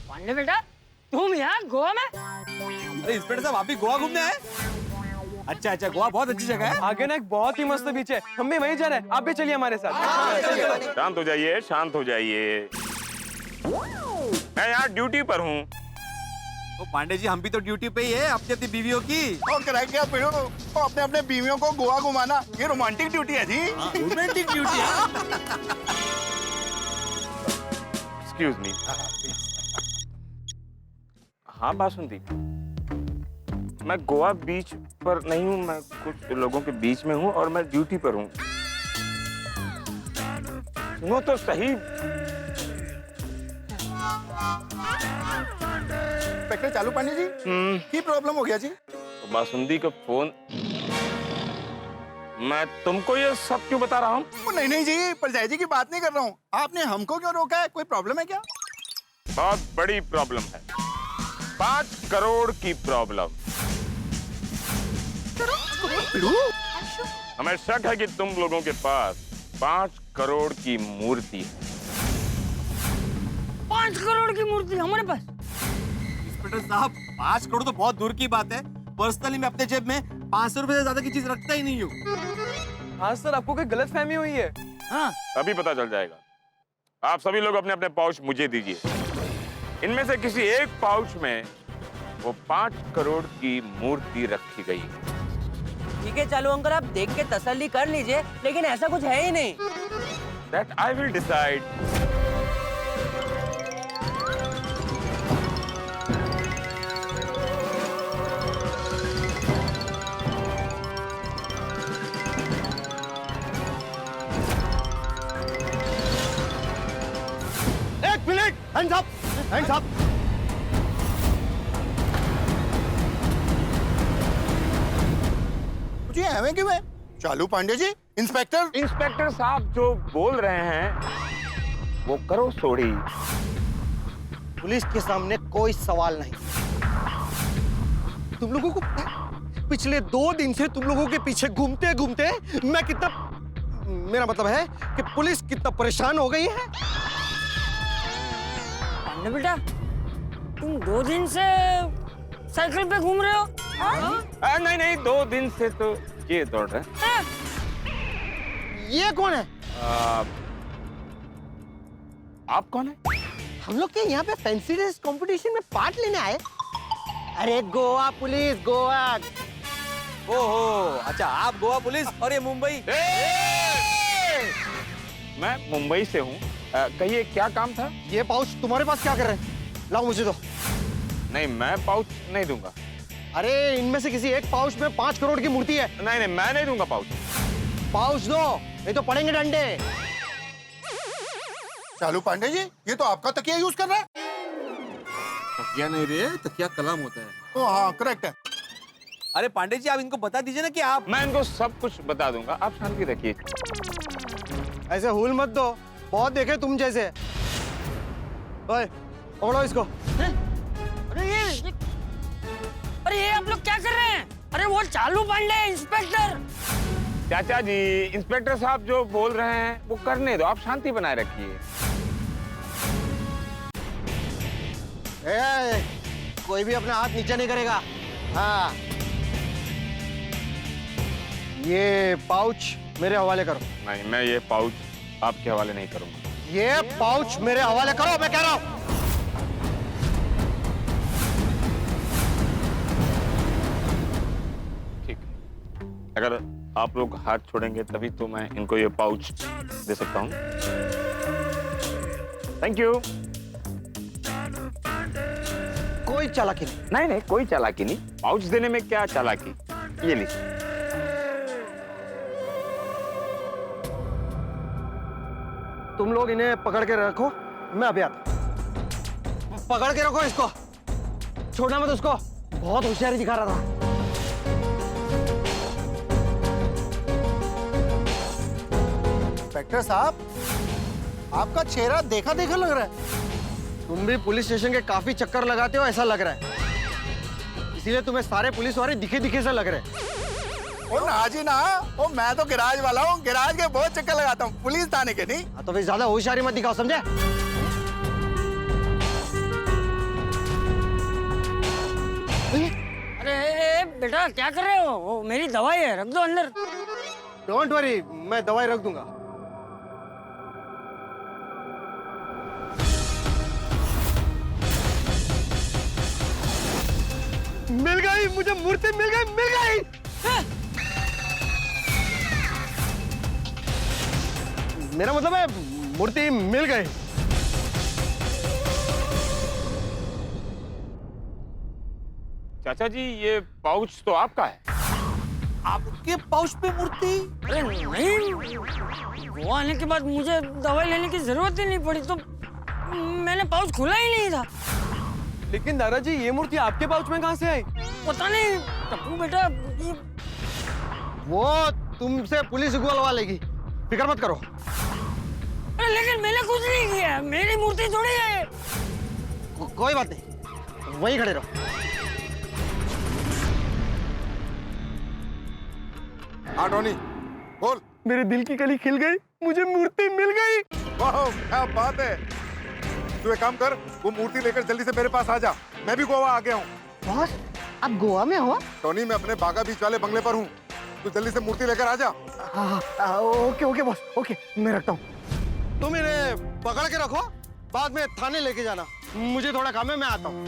पांडे बेटा, तुम यहाँ गोवा में? अरे इंस्पेक्टर साहब, आप भी गोवा घूमने आए? अच्छा अच्छा, गोवा बहुत अच्छी जगह है। आगे ना एक बहुत ही मस्त बीच है, हम भी वहीं जा रहे हैं, आप भी चलिए हमारे साथ। शांत हो जाइए, शांत हो जाइए। मैं यहाँ ड्यूटी पर हूँ। तो पांडे जी, हम भी तो ड्यूटी पे ही है अपनी अपनी बीवियों की। और कराए क्या पेड़ो, तो अपने अपने बीवियों को गोवा घुमाना, ये रोमांटिक ड्यूटी है जी। रोमांटिक ड्यूटी है। Excuse me. हाँ बासुंती, मैं गोवा बीच पर नहीं हूँ, मैं कुछ लोगों के बीच में हूँ और मैं ड्यूटी पर हूँ। सुनो तो सही। इंस्पेक्टर चालू पांडे जी, की प्रॉब्लम हो गया जी? बासुंती का फोन मैं तुमको ये सब क्यों बता रहा हूँ? नहीं नहीं जी, परजाई जी की बात नहीं कर रहा हूँ। आपने हमको क्यों रोका है? कोई प्रॉब्लम है क्या? बहुत बड़ी प्रॉब्लम है, 5 करोड़ की प्रॉब्लम। हमें शक है कि तुम लोगों के पास 5 करोड़ की मूर्ति है। 5 करोड़ की मूर्ति हमारे पास? इंस्पेक्टर साहब, 5 करोड़ तो बहुत दूर की बात है। पर्सनली मैं अपने जेब में 500 रुपए से ज्यादा की चीज रखता ही नहीं हूँ। हाँ सर, आपको कोई गलतफहमी हुई है। हाँ, अभी पता चल जाएगा। आप सभी लोग अपने अपने पाउच मुझे दीजिए। इनमें से किसी एक पाउच में वो 5 करोड़ की मूर्ति रखी गई है। ठीक है, चलो अंकल, आप देख के तसल्ली कर लीजिए, लेकिन ऐसा कुछ है ही नहीं। That I will decide. एक minute, hands up, hands up. जी हमें क्यों है? चालू पांडे जी, इंस्पेक्टर साहब जो बोल रहे हैं वो करो सोड़ी। पुलिस के सामने कोई सवाल नहीं। तुम लोगों को पिछले 2 दिन से तुम लोगों के पीछे घूमते घूमते मैं कितना, मेरा मतलब है कि पुलिस कितना परेशान हो गई है। पांडे बेटा, तुम 2 दिन से साइकिल पे घूम रहे हो? नहीं नहीं, 2 दिन से तो ये दौड़ रहे हैं। ये कौन है? आप कौन है? हम लोग के यहाँ पे फैंसी ड्रेस कंपटीशन में पार्ट लेने आए। अरे गोवा पुलिस, गोवा। ओहो, अच्छा, आप गोवा पुलिस और ये मुंबई। मैं मुंबई से हूँ। कहिए क्या काम था? ये पाउच तुम्हारे पास क्या कर रहे हैं? लाओ मुझे दो। नहीं, मैं पाउच नहीं दूंगा। अरे इनमें से किसी एक पाउच में 5 करोड़ की मूर्ति है। नहीं नहीं, मैं नहीं दूंगा पाउच। पाउच दो, नहीं तो पड़ेंगे डंडे। चालू पांडे जी, ये तो आपका तकिया यूज कर रहा है। तकिया नहीं रे, तकिया कलम होता है। ओ हाँ, करेक्ट है। अरे पांडे जी, आप इनको बता दीजिए ना कि आप। मैं इनको सब कुछ बता दूंगा, आप शांति रखिए। ऐसे हुल मत दो, बहुत देखे तुम जैसे। ओए, पकड़ो इसको। अरे ये आप लोग क्या कर रहे हैं? अरे वो चालू पांडे, इंस्पेक्टर। चाचा जी, इंस्पेक्टर साहब जो बोल रहे हैं वो करने दो, आप शांति बनाए रखिए। कोई भी अपना हाथ नीचे नहीं करेगा। हाँ, ये पाउच मेरे हवाले करो। नहीं, मैं ये पाउच आपके हवाले नहीं करूंगा। ये पाउच मेरे हवाले करो, मैं कह रहा हूं। ठीक है, अगर आप लोग हाथ छोड़ेंगे तभी तो मैं इनको ये पाउच दे सकता हूँ। Thank you. कोई चालाकी नहीं। नहीं नहीं, कोई चालाकी नहीं। पाउच देने में क्या चालाकी? ये लीजिए। तुम लोग इन्हें पकड़ के रखो, मैं अभी आता। पकड़ के रखो इसको, छोड़ना मत उसको। बहुत होशियारी दिखा रहा था। इंस्पेक्टर साहब, आपका चेहरा देखा देखा लग रहा है। तुम भी पुलिस स्टेशन के काफी चक्कर लगाते हो ऐसा लग रहा है, इसीलिए तुम्हें सारे पुलिस वाले दिखे दिखे से लग रहे हैं। ओ ना जी ना, ओ मैं तो गिराज वाला हूँ, गिराज के बहुत चक्कर लगाता हूँ, पुलिस थाने के नहीं। तो फिर ज्यादा होशियारी मत दिखाओ, समझे? अरे बेटा, क्या कर रहे हो? वो मेरी दवाई है, रख दो अंदर। डोंट वरी, मैं दवाई रख दूंगा। मिल गई मुझे मूर्ति, मिल गई, मिल गई। मेरा मतलब है मूर्ति मिल गई। चाचा जी, ये पाउच तो आपका है। आपके पाउच पे मूर्ति? अरे नहीं, गोवा आने के बाद मुझे दवाई लेने की जरूरत ही नहीं पड़ी, तो मैंने पाउच खोला ही नहीं था। लेकिन दादाजी, ये मूर्ति आपके पाउच में कहाँ से आई? पता नहीं टप्पू बेटा, वो तुमसे पुलिस बुलवा लेगी, फिक्र मत करो। अरे लेकिन मैंने कुछ नहीं किया, मेरी मूर्ति थोड़ी है। कोई बात नहीं, वहीं खड़े रहो। हाँ टोनी बोल। मेरे दिल की कली खिल गई, मुझे मूर्ति मिल गई। वाह क्या बात है। तू एक काम कर, वो मूर्ति लेकर जल्दी से मेरे पास आ जा। मैं भी गोवा आ गया हूँ। बॉस आप गोवा में हो? टोनी मैं अपने बागा बीच वाले बंगले पर हूँ, तू जल्दी से मूर्ति लेकर आ जा। ओके ओके बॉस, ओके मैं रखता हूँ। तुम इन्हें पकड़ के रखो, बाद में थाने लेके जाना। मुझे थोड़ा काम है, मैं आता हूँ।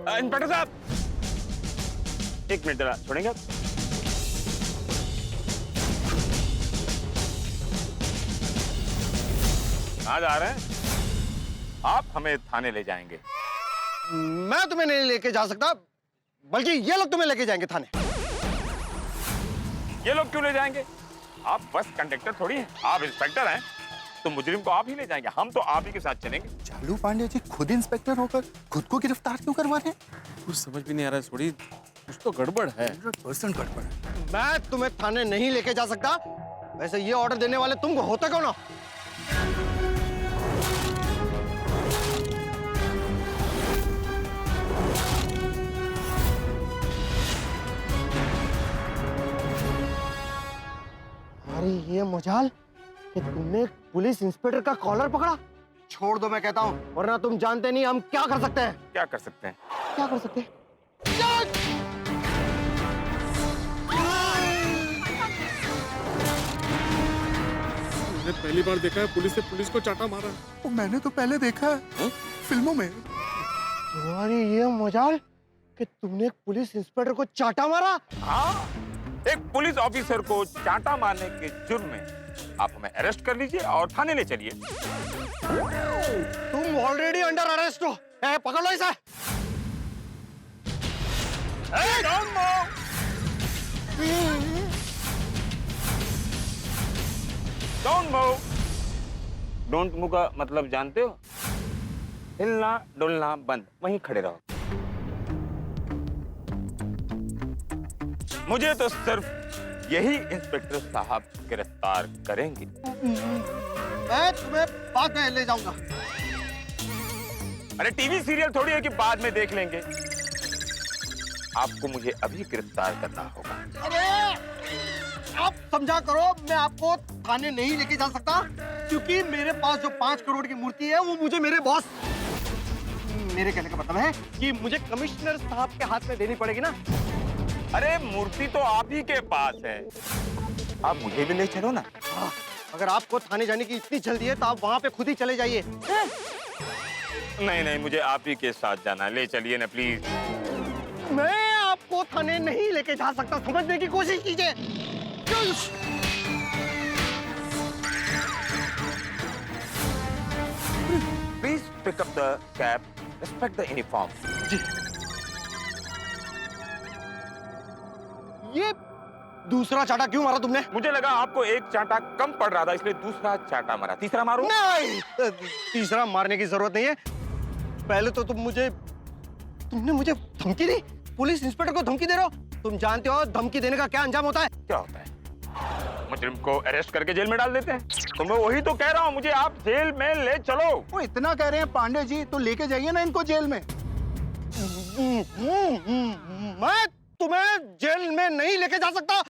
इंस्पेक्टर साहब, एक मिनट जरा छोड़ेंगे आप? कहाँ जा रहे हैं? आप हमें थाने ले जाएंगे। मैं तुम्हें नहीं लेके जा सकता, बल्कि ये लोग तुम्हें लेके जाएंगे थाने। ये लोग क्यों ले जाएंगे? आप बस कंडक्टर थोड़ी हैं, आप इंस्पेक्टर हैं, तो मुजरिम को आप ही ले जाएंगे। हम तो आप ही के साथ चलेंगे। चालू पांडे जी खुद इंस्पेक्टर होकर खुद को गिरफ्तार क्यों करवा रहे हैं? कुछ समझ भी नहीं आ रहा है सोड़ी, कुछ तो गड़बड़ है। 100% गड़बड़ है। मैं तुम्हें थाने नहीं लेके जा सकता। वैसे ये ऑर्डर देने वाले तुम होते कौन हो? अरे ये मजाल कि तुमने पुलिस इंस्पेक्टर का कॉलर पकड़ा। छोड़ दो मैं कहता हूँ, वरना तुम जानते नहीं हम क्या कर सकते हैं। क्या कर सकते हैं? क्या कर सकते हैं? मैंने पहली बार देखा है पुलिस से पुलिस को चाटा मारा। वो मैंने तो पहले देखा है फिल्मों में। तुम्हारी ये मजाल कि तुमने एक पुलिस इंस्पेक्टर को चाटा मारा। हाँ, एक पुलिस ऑफिसर को चांटा मारने के जुर्म में आप हमें अरेस्ट कर लीजिए और थाने ले चलिए। तुम ऑलरेडी अंडर अरेस्ट हो। पकड़ लो इसे। Don't move. डोंट मूव का मतलब जानते हो? हिलना डुलना बंद, वहीं खड़े रहो। मुझे तो सिर्फ यही इंस्पेक्टर साहब गिरफ्तार करेंगे। मैं तुम्हें बाद में ले जाऊंगा। अरे टीवी सीरियल थोड़ी है कि बाद में देख लेंगे। आपको मुझे अभी गिरफ्तार करना होगा। अरे आप समझा करो, मैं आपको थाने नहीं लेके जा सकता क्योंकि मेरे पास जो 5 करोड़ की मूर्ति है वो मुझे मेरे बॉस, मेरे कहने का मतलब है कि मुझे कमिश्नर साहब के हाथ में देनी पड़ेगी ना। अरे मूर्ति तो आप ही के पास है, आप मुझे भी ले चलो ना। अगर आपको थाने जाने की इतनी जल्दी है तो आप वहाँ पे खुद ही चले जाइए। नहीं नहीं, मुझे आप ही के साथ जाना है, ले चलिए ना प्लीज। मैं आपको थाने नहीं लेके जा सकता, समझने की कोशिश कीजिए। Please pick up the cap, respect the uniform. जी। ये दूसरा चाटा क्यों मारा तुमने? मुझे लगा आपको एक चाटा कम पड़ रहा था, इसलिए दूसरा चाटा मारा। तीसरा मारो? नहीं, तीसरा मारने की जरूरत नहीं है। पहले तो तुमने मुझे धमकी दी। पुलिस इंस्पेक्टर को धमकी दे रहे हो। तुम जानते हो धमकी देने का क्या अंजाम होता है? क्या होता है? मुजरिम को अरेस्ट करके जेल में डाल देते हैं। तो मैं वही तो कह रहा हूँ, मुझे आप जेल में ले चलो। वो इतना कह रहे हैं पांडे जी, तो लेके जाइए ना इनको जेल में। मैं तुम्हें जेल में नहीं लेके जा सकता।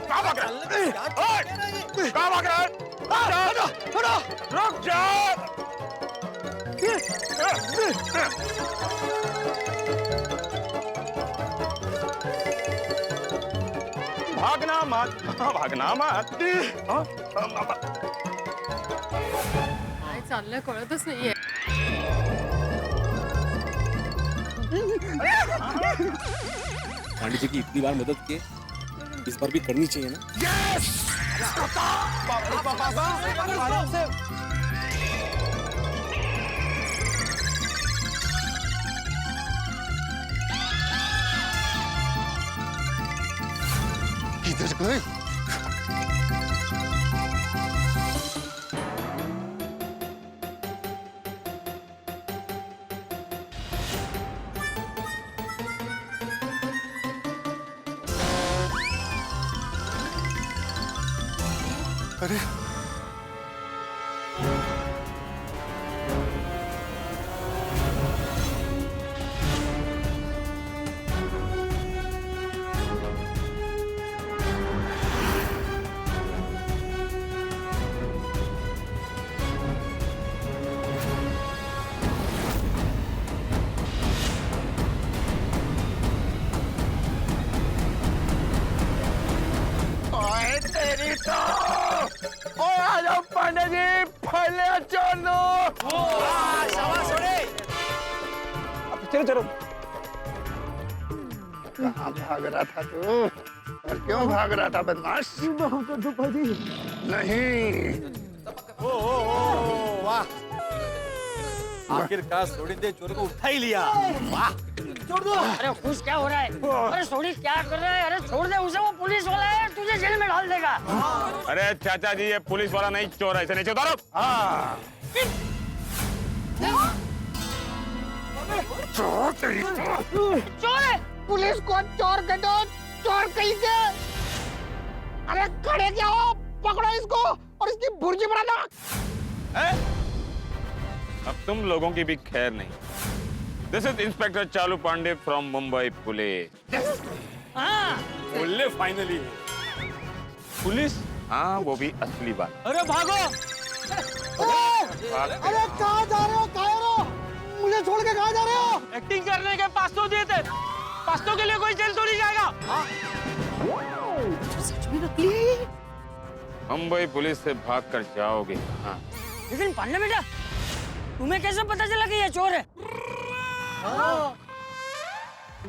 कहाँ भाग रहा है? रुक जाओ। भागना मत, भागना मत। काय चाललंय कळतच नाहीये। पांडे जी की इतनी बार मदद की, इस बार भी करनी चाहिए ना। यस! इधर गए। अरे तेरी तो ओए आ जाओ पांडे जी पहले चोर दो शाबाश चलो चलो कहाँ भाग रहा था तू और क्यों भाग रहा था बदमाश नहीं वाह आखिरकार सोडी ने चोर को उठा ही लिया। वाह छोड़ दो। अरे खुश क्या हो रहा है? अरे सोडी क्या कर रहा है? अरे छोड़ दे उसे, वो पुलिस वाला है, तुझे जेल में डाल देगा। अरे चाचा जी ये पुलिस वाला नहीं चोर है, इसे नीचे उतारो। चोर है पुलिस को चोर कर दो चोर कहीं के अरे खड़े क्या हो पकड़ो इसको और इसकी भुर्जी बना दो। अब तुम लोगों की भी खैर नहीं। This is inspector Chalu Pandey from Mumbai police. बोले फाइनली पुलिस, हाँ वो भी असली बात। अरे भागो। अरे कहाँ जा रहे हो कायरो? मुझे छोड़ के कहाँ जा रहे हो? एक्टिंग करने के 500 दिए थे, 500 के लिए कोई जेल थोड़ी जाएगा। सच में नकली है ये? मुंबई पुलिस से भाग कर जाओगे। हाँ लेकिन पांडे बेटा तुम्हें कैसे पता चला कि ये चोर है?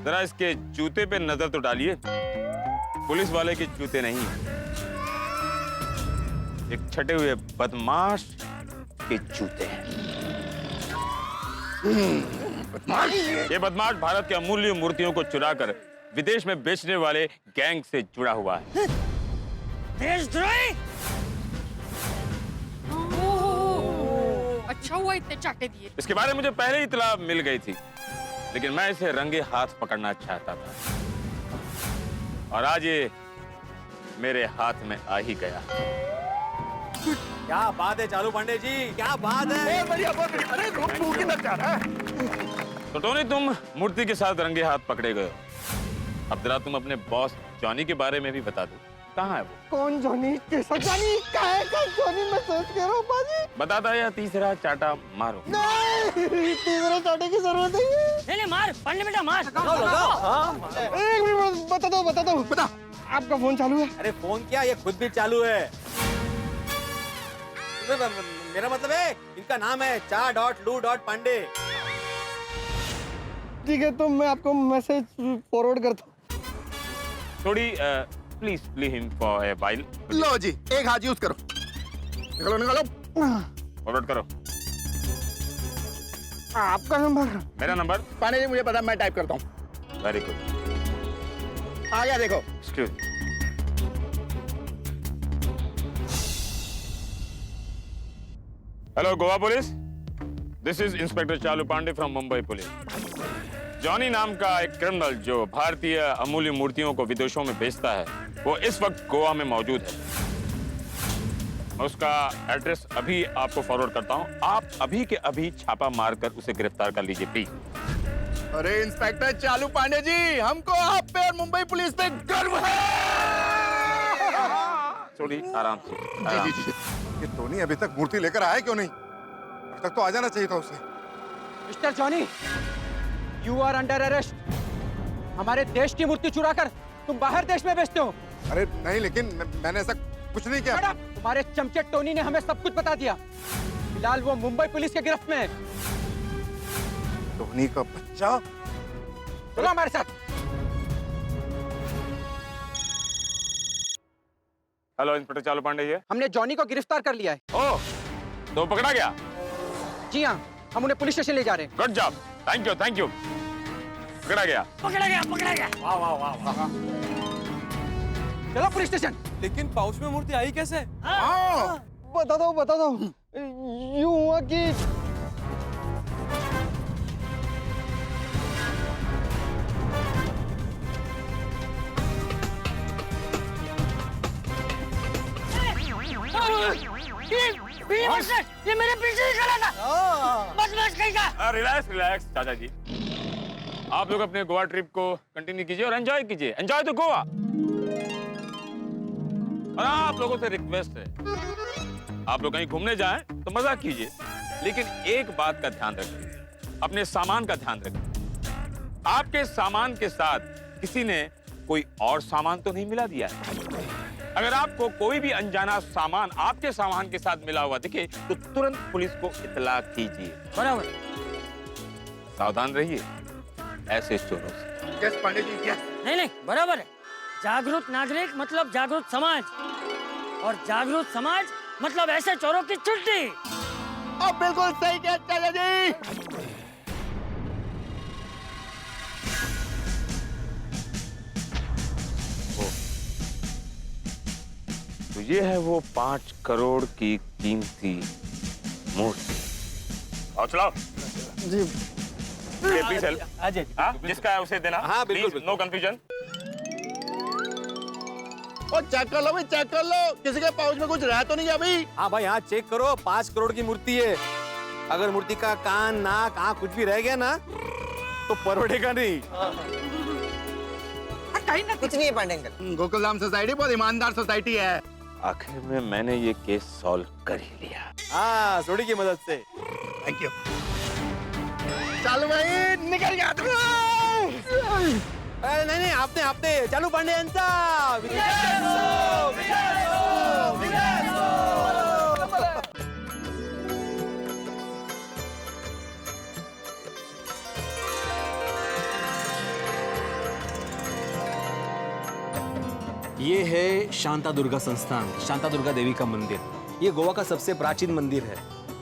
जरा इसके जूते पे नजर तो डालिए, पुलिस वाले के जूते नहीं, एक छटे हुए बदमाश के जूते हैं। ये बदमाश भारत के अमूल्य मूर्तियों को चुराकर विदेश में बेचने वाले गैंग से जुड़ा हुआ है। देशद्रोही! अच्छा हुआ इतने चाटे दिए। इसके बारे में मुझे पहले ही इत्तला मिल गई थी, लेकिन मैं इसे रंगे हाथ पकड़ना चाहता था और आज ये मेरे हाथ में आ ही गया। क्या बात है चालू पांडे जी, क्या बात है। बढ़िया बहुत बढ़िया। अरे तू किधर जा रहा है? तो टोनी तुम मूर्ति के साथ रंगे हाथ पकड़े गए हो। अब जरा तुम अपने बॉस जॉनी के बारे में भी बता दो, कहाँ है वो? कौन जॉनी? कैसा जॉनी? काहे का जॉनी? मैं सोच के रहा हूँ बाजी। बताता या तीसरा चाटा मारो? नहीं तीसरा चाटे की जरूरत नहीं है। मार पांडे बेटा मार। एक मिनट बता दो बता। आपका फोन चालू है? अरे फोन क्या, ये खुद भी चालू है। मेरा मतलब है इनका नाम है चा.लू.पांडे। ठीक है तो मैं आपको मैसेज फॉरवर्ड करता हूँ। थोड़ी please leave him for a while. लो जी एक हाथ यूज करो। निकालो फॉरवर्ड करो। आपका नंबर? मेरा नंबर? पांडे जी मुझे पता, मैं टाइप करता हूँ। Very good. आ गया देखो। Excuse. Hello Goa police, this is inspector Chalu Pandey from Mumbai police. Johnny नाम का एक क्रिमिनल जो भारतीय अमूल्य मूर्तियों को विदेशों में बेचता है, वो इस वक्त गोवा में मौजूद है। मैं उसका एड्रेस अभी आपको फॉरवर्ड करता हूँ। आप अभी के अभी छापा मारकर उसे गिरफ्तार कर लीजिए प्लीज। अरे इंस्पेक्टर चालू पांडे जी, हमको आप पे और मुंबई पुलिस पे गर्व है। थोड़ी आराम से। जी। ये टोनी अभी तक मूर्ति लेकर आया क्यों नहीं? अभी तक तो आ जाना चाहिए था उसे। Mister Johnny, you are under arrest. हमारे देश की मूर्ति चुराकर तुम बाहर देश में बेचते हो। अरे नहीं, लेकिन मैंने ऐसा कुछ नहीं किया। तुम्हारे चमचे टोनी ने हमें सब कुछ बता दिया। फिलहाल वो मुंबई पुलिस के गिरफ्त में है। टोनी का बच्चा? चलो हमारे साथ। Hello inspector Chalu Pandey ji. हमने जॉनी को गिरफ्तार कर लिया है। ओह, तो पकड़ा गया? जी हाँ, हम उन्हें पुलिस स्टेशन ले जा रहे हैं। Good job, thank you. पकड़ा गया। वाह वाह वाह वाह। चलो पुलिस स्टेशन। लेकिन पाउच में मूर्ति आई कैसे? बता दो। यूं हुआ कि ये मेरे पीछे ही खड़ा था। बदमाश कहीं का। रिलैक्स रिलैक्स चाचा जी, आप लोग अपने गोवा ट्रिप को कंटिन्यू कीजिए और एंजॉय कीजिए। Enjoy to Goa. और आप लोगों से रिक्वेस्ट है, आप लोग कहीं घूमने जाएं तो मजा कीजिए, लेकिन एक बात का ध्यान रखिए, अपने सामान का ध्यान रखिए। आपके सामान के साथ किसी ने कोई और सामान तो नहीं मिला दिया है? अगर आपको कोई भी अनजाना सामान आपके सामान के साथ मिला हुआ दिखे तो तुरंत पुलिस को इत्तला कीजिए। बराबर। सावधान रहिए ऐसे चोरों से। Yes Pandey ji, yes. नहीं, बराबर है। जागरूक नागरिक मतलब जागरूक समाज, और जागरूक समाज मतलब ऐसे चोरों की छुट्टी। अब बिल्कुल सही कहा चाचा जी। तो ये है वो 5 करोड़ की कीमती मूर्ति। और चलाओ जी। Please help. हाँ, जिसका है उसे देना। हाँ बिल्कुल, नो कंफ्यूजन। और चेक कर लो भाई, चेक कर लो, किसी के पाउच में कुछ रहा तो नहीं है अभी। हाँ भाई, हाँ चेक करो, 5 करोड़ की मूर्ति है। अगर मूर्ति का कान, नाक, आँख कुछ भी रह गया ना तो परवड़ेगा नहीं। कुछ नहीं है पांडे अंकल। गोकुलधाम सोसाइटी बहुत ईमानदार सोसाइटी है। आखिर में मैंने ये केस सॉल्व कर ही लिया। हाँ, सोडी की मदद से। Thank you. चल भाई, निकल गया तू। नहीं, आपने चालू पांडे ये है शांता दुर्गा संस्थान, शांता दुर्गा देवी का मंदिर। ये गोवा का सबसे प्राचीन मंदिर है,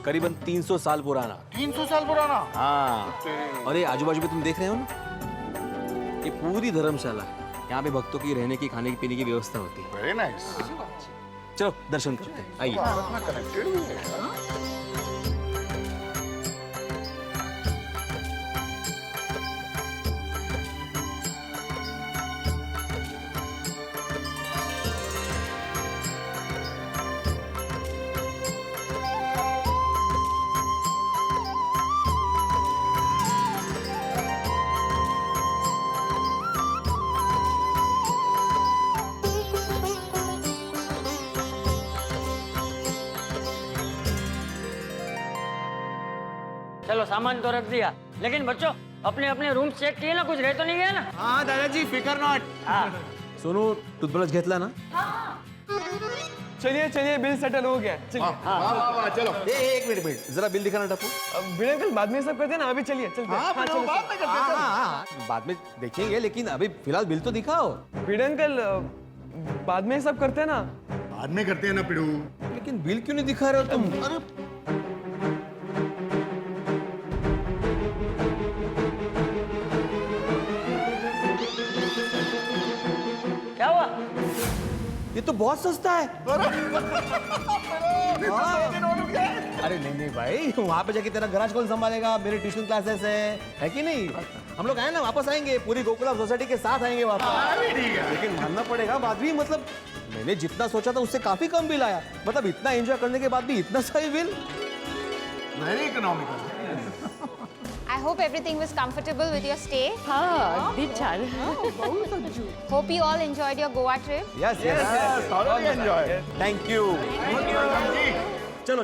करीबन 300 साल पुराना। 300 साल पुराना? हाँ। और ये आजू बाजू में तुम देख रहे हो ना, ये पूरी धर्मशाला है। यहाँ पे भक्तों की रहने की, खाने की, पीने की व्यवस्था होती है। Very nice. चलो दर्शन करते हैं, आइए। चलो सामान तो रख दिया, लेकिन बच्चों अपने अपने रूम चेक किए ना, कुछ रह तो नहीं गया ना? हाँ दादाजी, फिकर नॉट। सोनू, टूथब्रश घेतला ना? चलिए बिल सेटल हो गया। चलिए। चलो। एक मिनट, जरा बिल दिखाना टप्पू। भिड़े अंकल बाद में सब करते हैं ना, अभी चलिए चलते हैं। चलो, बाद में करते हैं। हाँ, बाद में देखेंगे, लेकिन अभी फिलहाल बिल तो दिखाओ। भिड़े अंकल बाद में सब करते हैं ना। बाद में करते हैं ना पिड़ू। लेकिन बिल क्यों नहीं दिखा रहे हो तुम? क्या हुआ? ये तो बहुत सस्ता है। अरे नहीं भाई, वहाँ पे जाके तेरा गराज कौन संभालेगा? मेरे ट्यूशन क्लासेस है कि नहीं? हम लोग आए ना, वापस आएंगे, पूरी गोकुलम सोसाइटी के साथ आएंगे वापस। लेकिन मानना पड़ेगा, बाद भी मतलब मैंने जितना सोचा था उससे काफी कम बिल आया। मतलब इतना एंजॉय करने के बाद भी इतना सही bill. Very economical. I hope everything was comfortable with your stay. हाँ, अभी छान। Hope you all enjoyed your Goa trip. Yes. Thoroughly enjoyed. Thank you. चलो।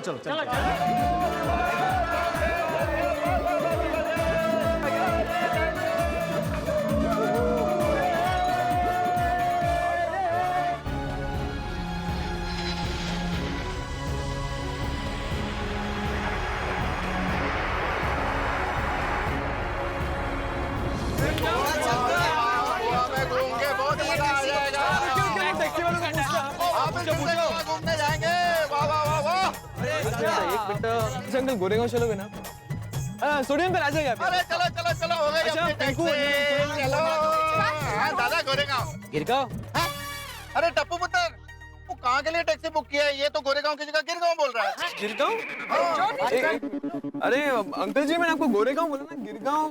घूमने जाएंगे। वाह वाह वाह वाह। एक मिनट, अंकल गोरेगांव चलोगे ना? सोडी अंकल आ जाइए। अरे चलो चलो चलो, हो गई अपनी टैक्सी। चलो। हाँ दादा, गोरेगांव। गिरगांव? अरे टप्पू पुत्र, वो कहाँ के लिए टैक्सी बुक किया है? ये तो गोरेगांव की जगह गिरगांव बोल रहा है। गिरगांव? अरे अंकल जी, मैंने आपको गोरेगांव बोला ना, गिरगांव।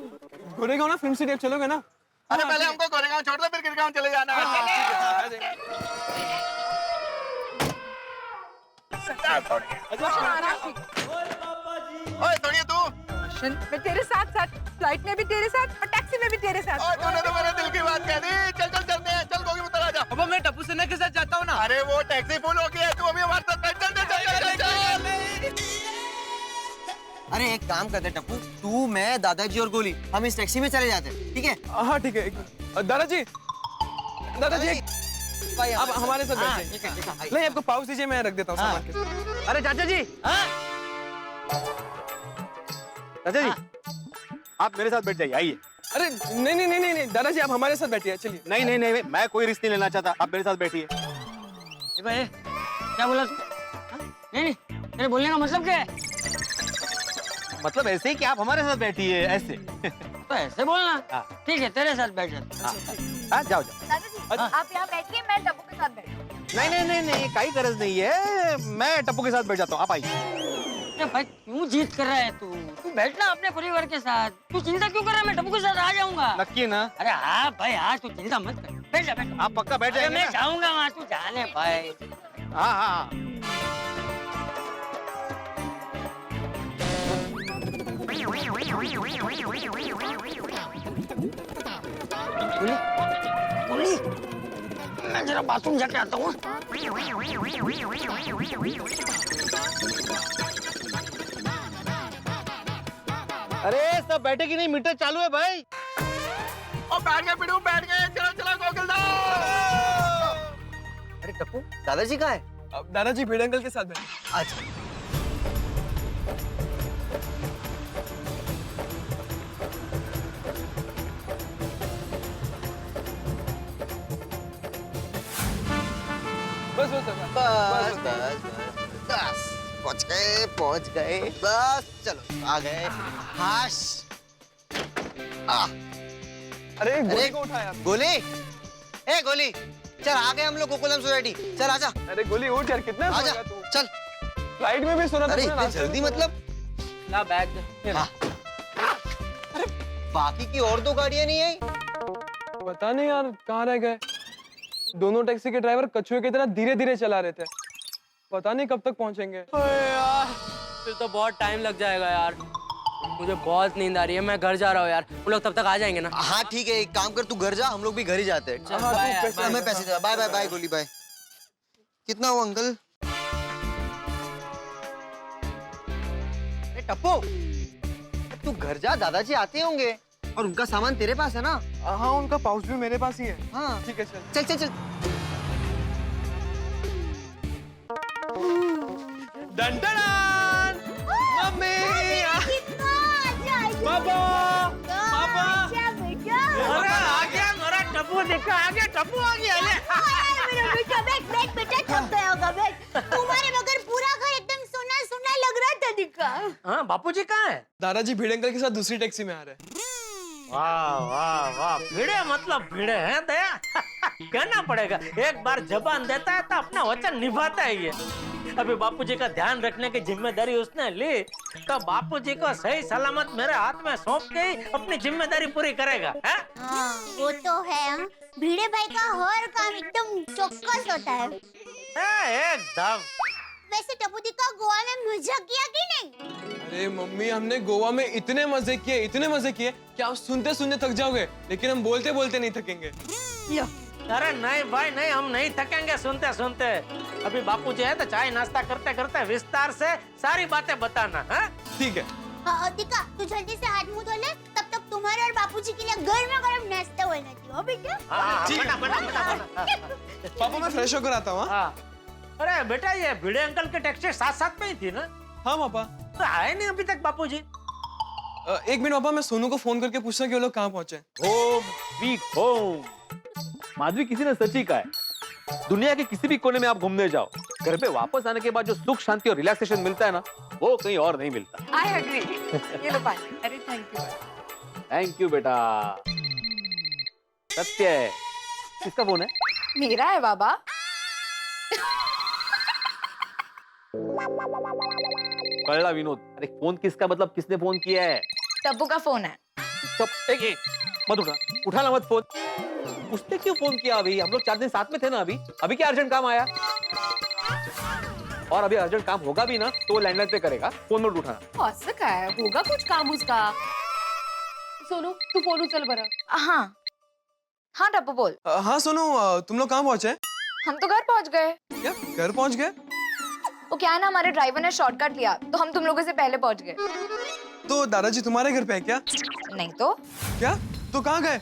गोरेगांव ना फिल्म सिटी, चलोगे ना? अरे पहले हमको गोरेगांव छोड़ दो, फिर गिरगांव चले जाना। ओए सोनिया तू मैं तेरे साथ साथ फ्लाइट में भी तेरे साथ और टैक्सी में भी तेरे साथ। तूने तो मेरे दिल की बात कह दी। चल चल चलते हैं, चल गोगी उतर आजा। अब मैं टप्पू सेना के साथ जाता हूँ ना। अरे वो टैक्सी फुल हो गई है, तू अभी हमारे साथ बैठ। चल चल चल चल अरे एक काम करते टप्पू, तू मैं दादाजी और गोली हम इस टैक्सी में चले जाते हैं, ठीक है? हाँ ठीक है। दादाजी आप हमारे साथ बैठिए। नहीं आपको पाउच दीजिए, मैं रख देता हूँ सामान के। अरे चाचा जी, चाचा जी आप मेरे साथ बैठ जाइए, आइए। अरे नहीं नहीं नहीं नहीं दादाजी आप हमारे साथ बैठिए, चलिए। नहीं नहीं नहीं, मैं कोई रिस्क नहीं लेना चाहता, आप मेरे साथ बैठिए। भाई क्या बोला तू? नहीं नहीं तेरे बोलने का मतलब क्या है? मतलब ऐसे ही कि आप हमारे साथ बैठिए, ऐसे। तो ऐसे बोलना। ठीक है तेरे साथ बैठ जाते। जाओ जाओ। दादाजी आप यहाँ बैठिए, मैं टप्पू के साथ बैठूं। नहीं नहीं नहीं नहीं, कोई गरज नहीं है, मैं टप्पू के साथ बैठ जाता हूँ, आप आइए। अरे भाई क्यों जिद कर रहा है तू? तू बैठना अपने परिवार के साथ। तू चिंता क्यों कर रहा है? मैं टप्पू के साथ आ जाऊंगा। नक्की ना? अरे हाँ भाई हाँ, तू चिंता मत कर। बैठ जा बैठ। आप पक्का बैठ जाएंगे मैं ना? जाऊंगा वहाँ, तू जाने भाई। हाँ हाँ। गोली, मैं जरा बाथरूम जाके आता हूँ। अरे सब बैठे कि नहीं? मीटर चालू है भाई। ओ बैठ गए पिटू, बैठ गए। चलो चलो गोकुल दा। अरे टप्पू दादाजी कहाँ है? दादाजी भिड़े अंकल के साथ बैठे। अच्छा। बस बस बस बस बस पहुंच गए बस, चलो आ गए। हाश। अरे गोली को उठाया। गोली, ए गोली, चल आ गए हम लोग गोकुलम सोसाइटी, चल आजा। अरे गोली उठ यार, कितना आजा, सोएगा तू? चल। फ्लाइट में भी सोना था। अरे इतनी जल्दी मतलब? ला बैग। हाँ। अरे बाकी की और दो गाड़ियां नहीं आई? पता नहीं यार कहाँ रह गए। दोनों टैक्सी के ड्राइवर कछुए की तरह धीरे धीरे चला रहे थे, पता नहीं कब तक पहुंचेंगे। यार फिर तो बहुत टाइम लग जाएगा यार, मुझे बहुत नींद आ रही है। मैं घर जा रहा हूँ यार, वो लोग तब तक आ जाएंगे ना? हाँ ठीक है, एक काम कर तू घर जा, हम लोग भी घर ही जाते हैं। हमें पैसे दे। बाय बाय बाय गोली बाय। कितना हुआ अंकल? टप्पू तू घर जा, दादाजी आते होंगे और उनका सामान तेरे पास है ना? हाँ उनका पाउच भी मेरे पास ही है। हाँ ठीक है चल चल चल चल। डंडन मम्मी पापा पापा। अरे आ गया मेरा टप्पू, देखा आ गया टप्पू, आ गया। तुम्हारे मगर पूरा घर एकदम सोना सोना लग रहा था दिखा। हाँ बापूजी कहाँ है? दादाजी भिड़े अंकल के साथ दूसरी टैक्सी में आ रहे हैं। वाह वाह वाह, भिड़े मतलब भिड़े हैं दया। कहना पड़ेगा, एक बार जबान देता है तो अपना वचन निभाता है ये। अभी बापूजी का ध्यान रखने की जिम्मेदारी उसने ली, तो बापूजी को सही सलामत मेरे हाथ में सौंप के ही अपनी जिम्मेदारी पूरी करेगा। है? हाँ, वो तो है। भिड़े भाई का हर काम एकदम चौकस होता है। एकदम। वैसे टप्पू दी का गोवा में मजा किया कि नहीं? अरे मम्मी हमने गोवा में इतने मजे किए कि आप सुनते सुनते थक जाओगे, लेकिन हम बोलते बोलते नहीं थकेंगे। अरे नहीं भाई नहीं, हम नहीं थकेंगे सुनते सुनते। अभी बापूजी है तो चाय नाश्ता करते करते विस्तार से सारी बातें बताना। है? ठीक है। हाँ दिका, तू जल्दी से हाथ मुंह धो ले, तब तक तुम्हारे और बापूजी के लिए गर्मा गर्म नाश्ता होना चाहिए, बेटा। पापा मैं फ्रेश होकर आता हूँ। अरे बेटा ये भिड़े अंकल के टैक्सी साथ साथ में ही थी ना? हाँ पापा। तो आए नहीं अभी तक बापूजी? एक मिनट पापा, मैं सोनू को फोन करके पूछता कि वो लोग कहाँ पहुंचे। Home sweet home. माधवी किसी ने सच ही कहा है, दुनिया के किसी भी कोने में आप घूमने जाओ, घर पे वापस आने के बाद जो सुख शांति और रिलैक्सेशन मिलता है ना, वो कहीं और नहीं मिलता। I agree. ये लो पानी। अरे थैंक यू। थैंक यू बेटा। सत्य है। किसका फोन है? मेरा है बाबा। कल्ला विनोद। अरे फोन किसका, मतलब किसने फोन किया है? टप्पू का फोन है। एक मत उठाना मत फोन। उसने क्यों फोन किया? अभी हम लोग 4 दिन साथ में थे ना। अभी क्या अर्जेंट काम आया? और अभी अर्जेंट काम होगा भी ना तो वो लैंडलाइन पे करेगा, फोन मत उठाना। असं काय होगा कुछ काम उसका। सोनू तू फोन उचल बरं। हाँ हाँ टप्पू बोल। हाँ सोनू, तुम लोग कहाँ पहुंचे? हम तो घर पहुंच गए। क्या घर पहुंच गए? वो क्या है ना, हमारे ड्राइवर ने शॉर्टकट लिया तो हम तुम लोगों से पहले पहुंच गए। तो दादाजी तुम्हारे घर पे है क्या? नहीं तो क्या? तो कहाँ गए?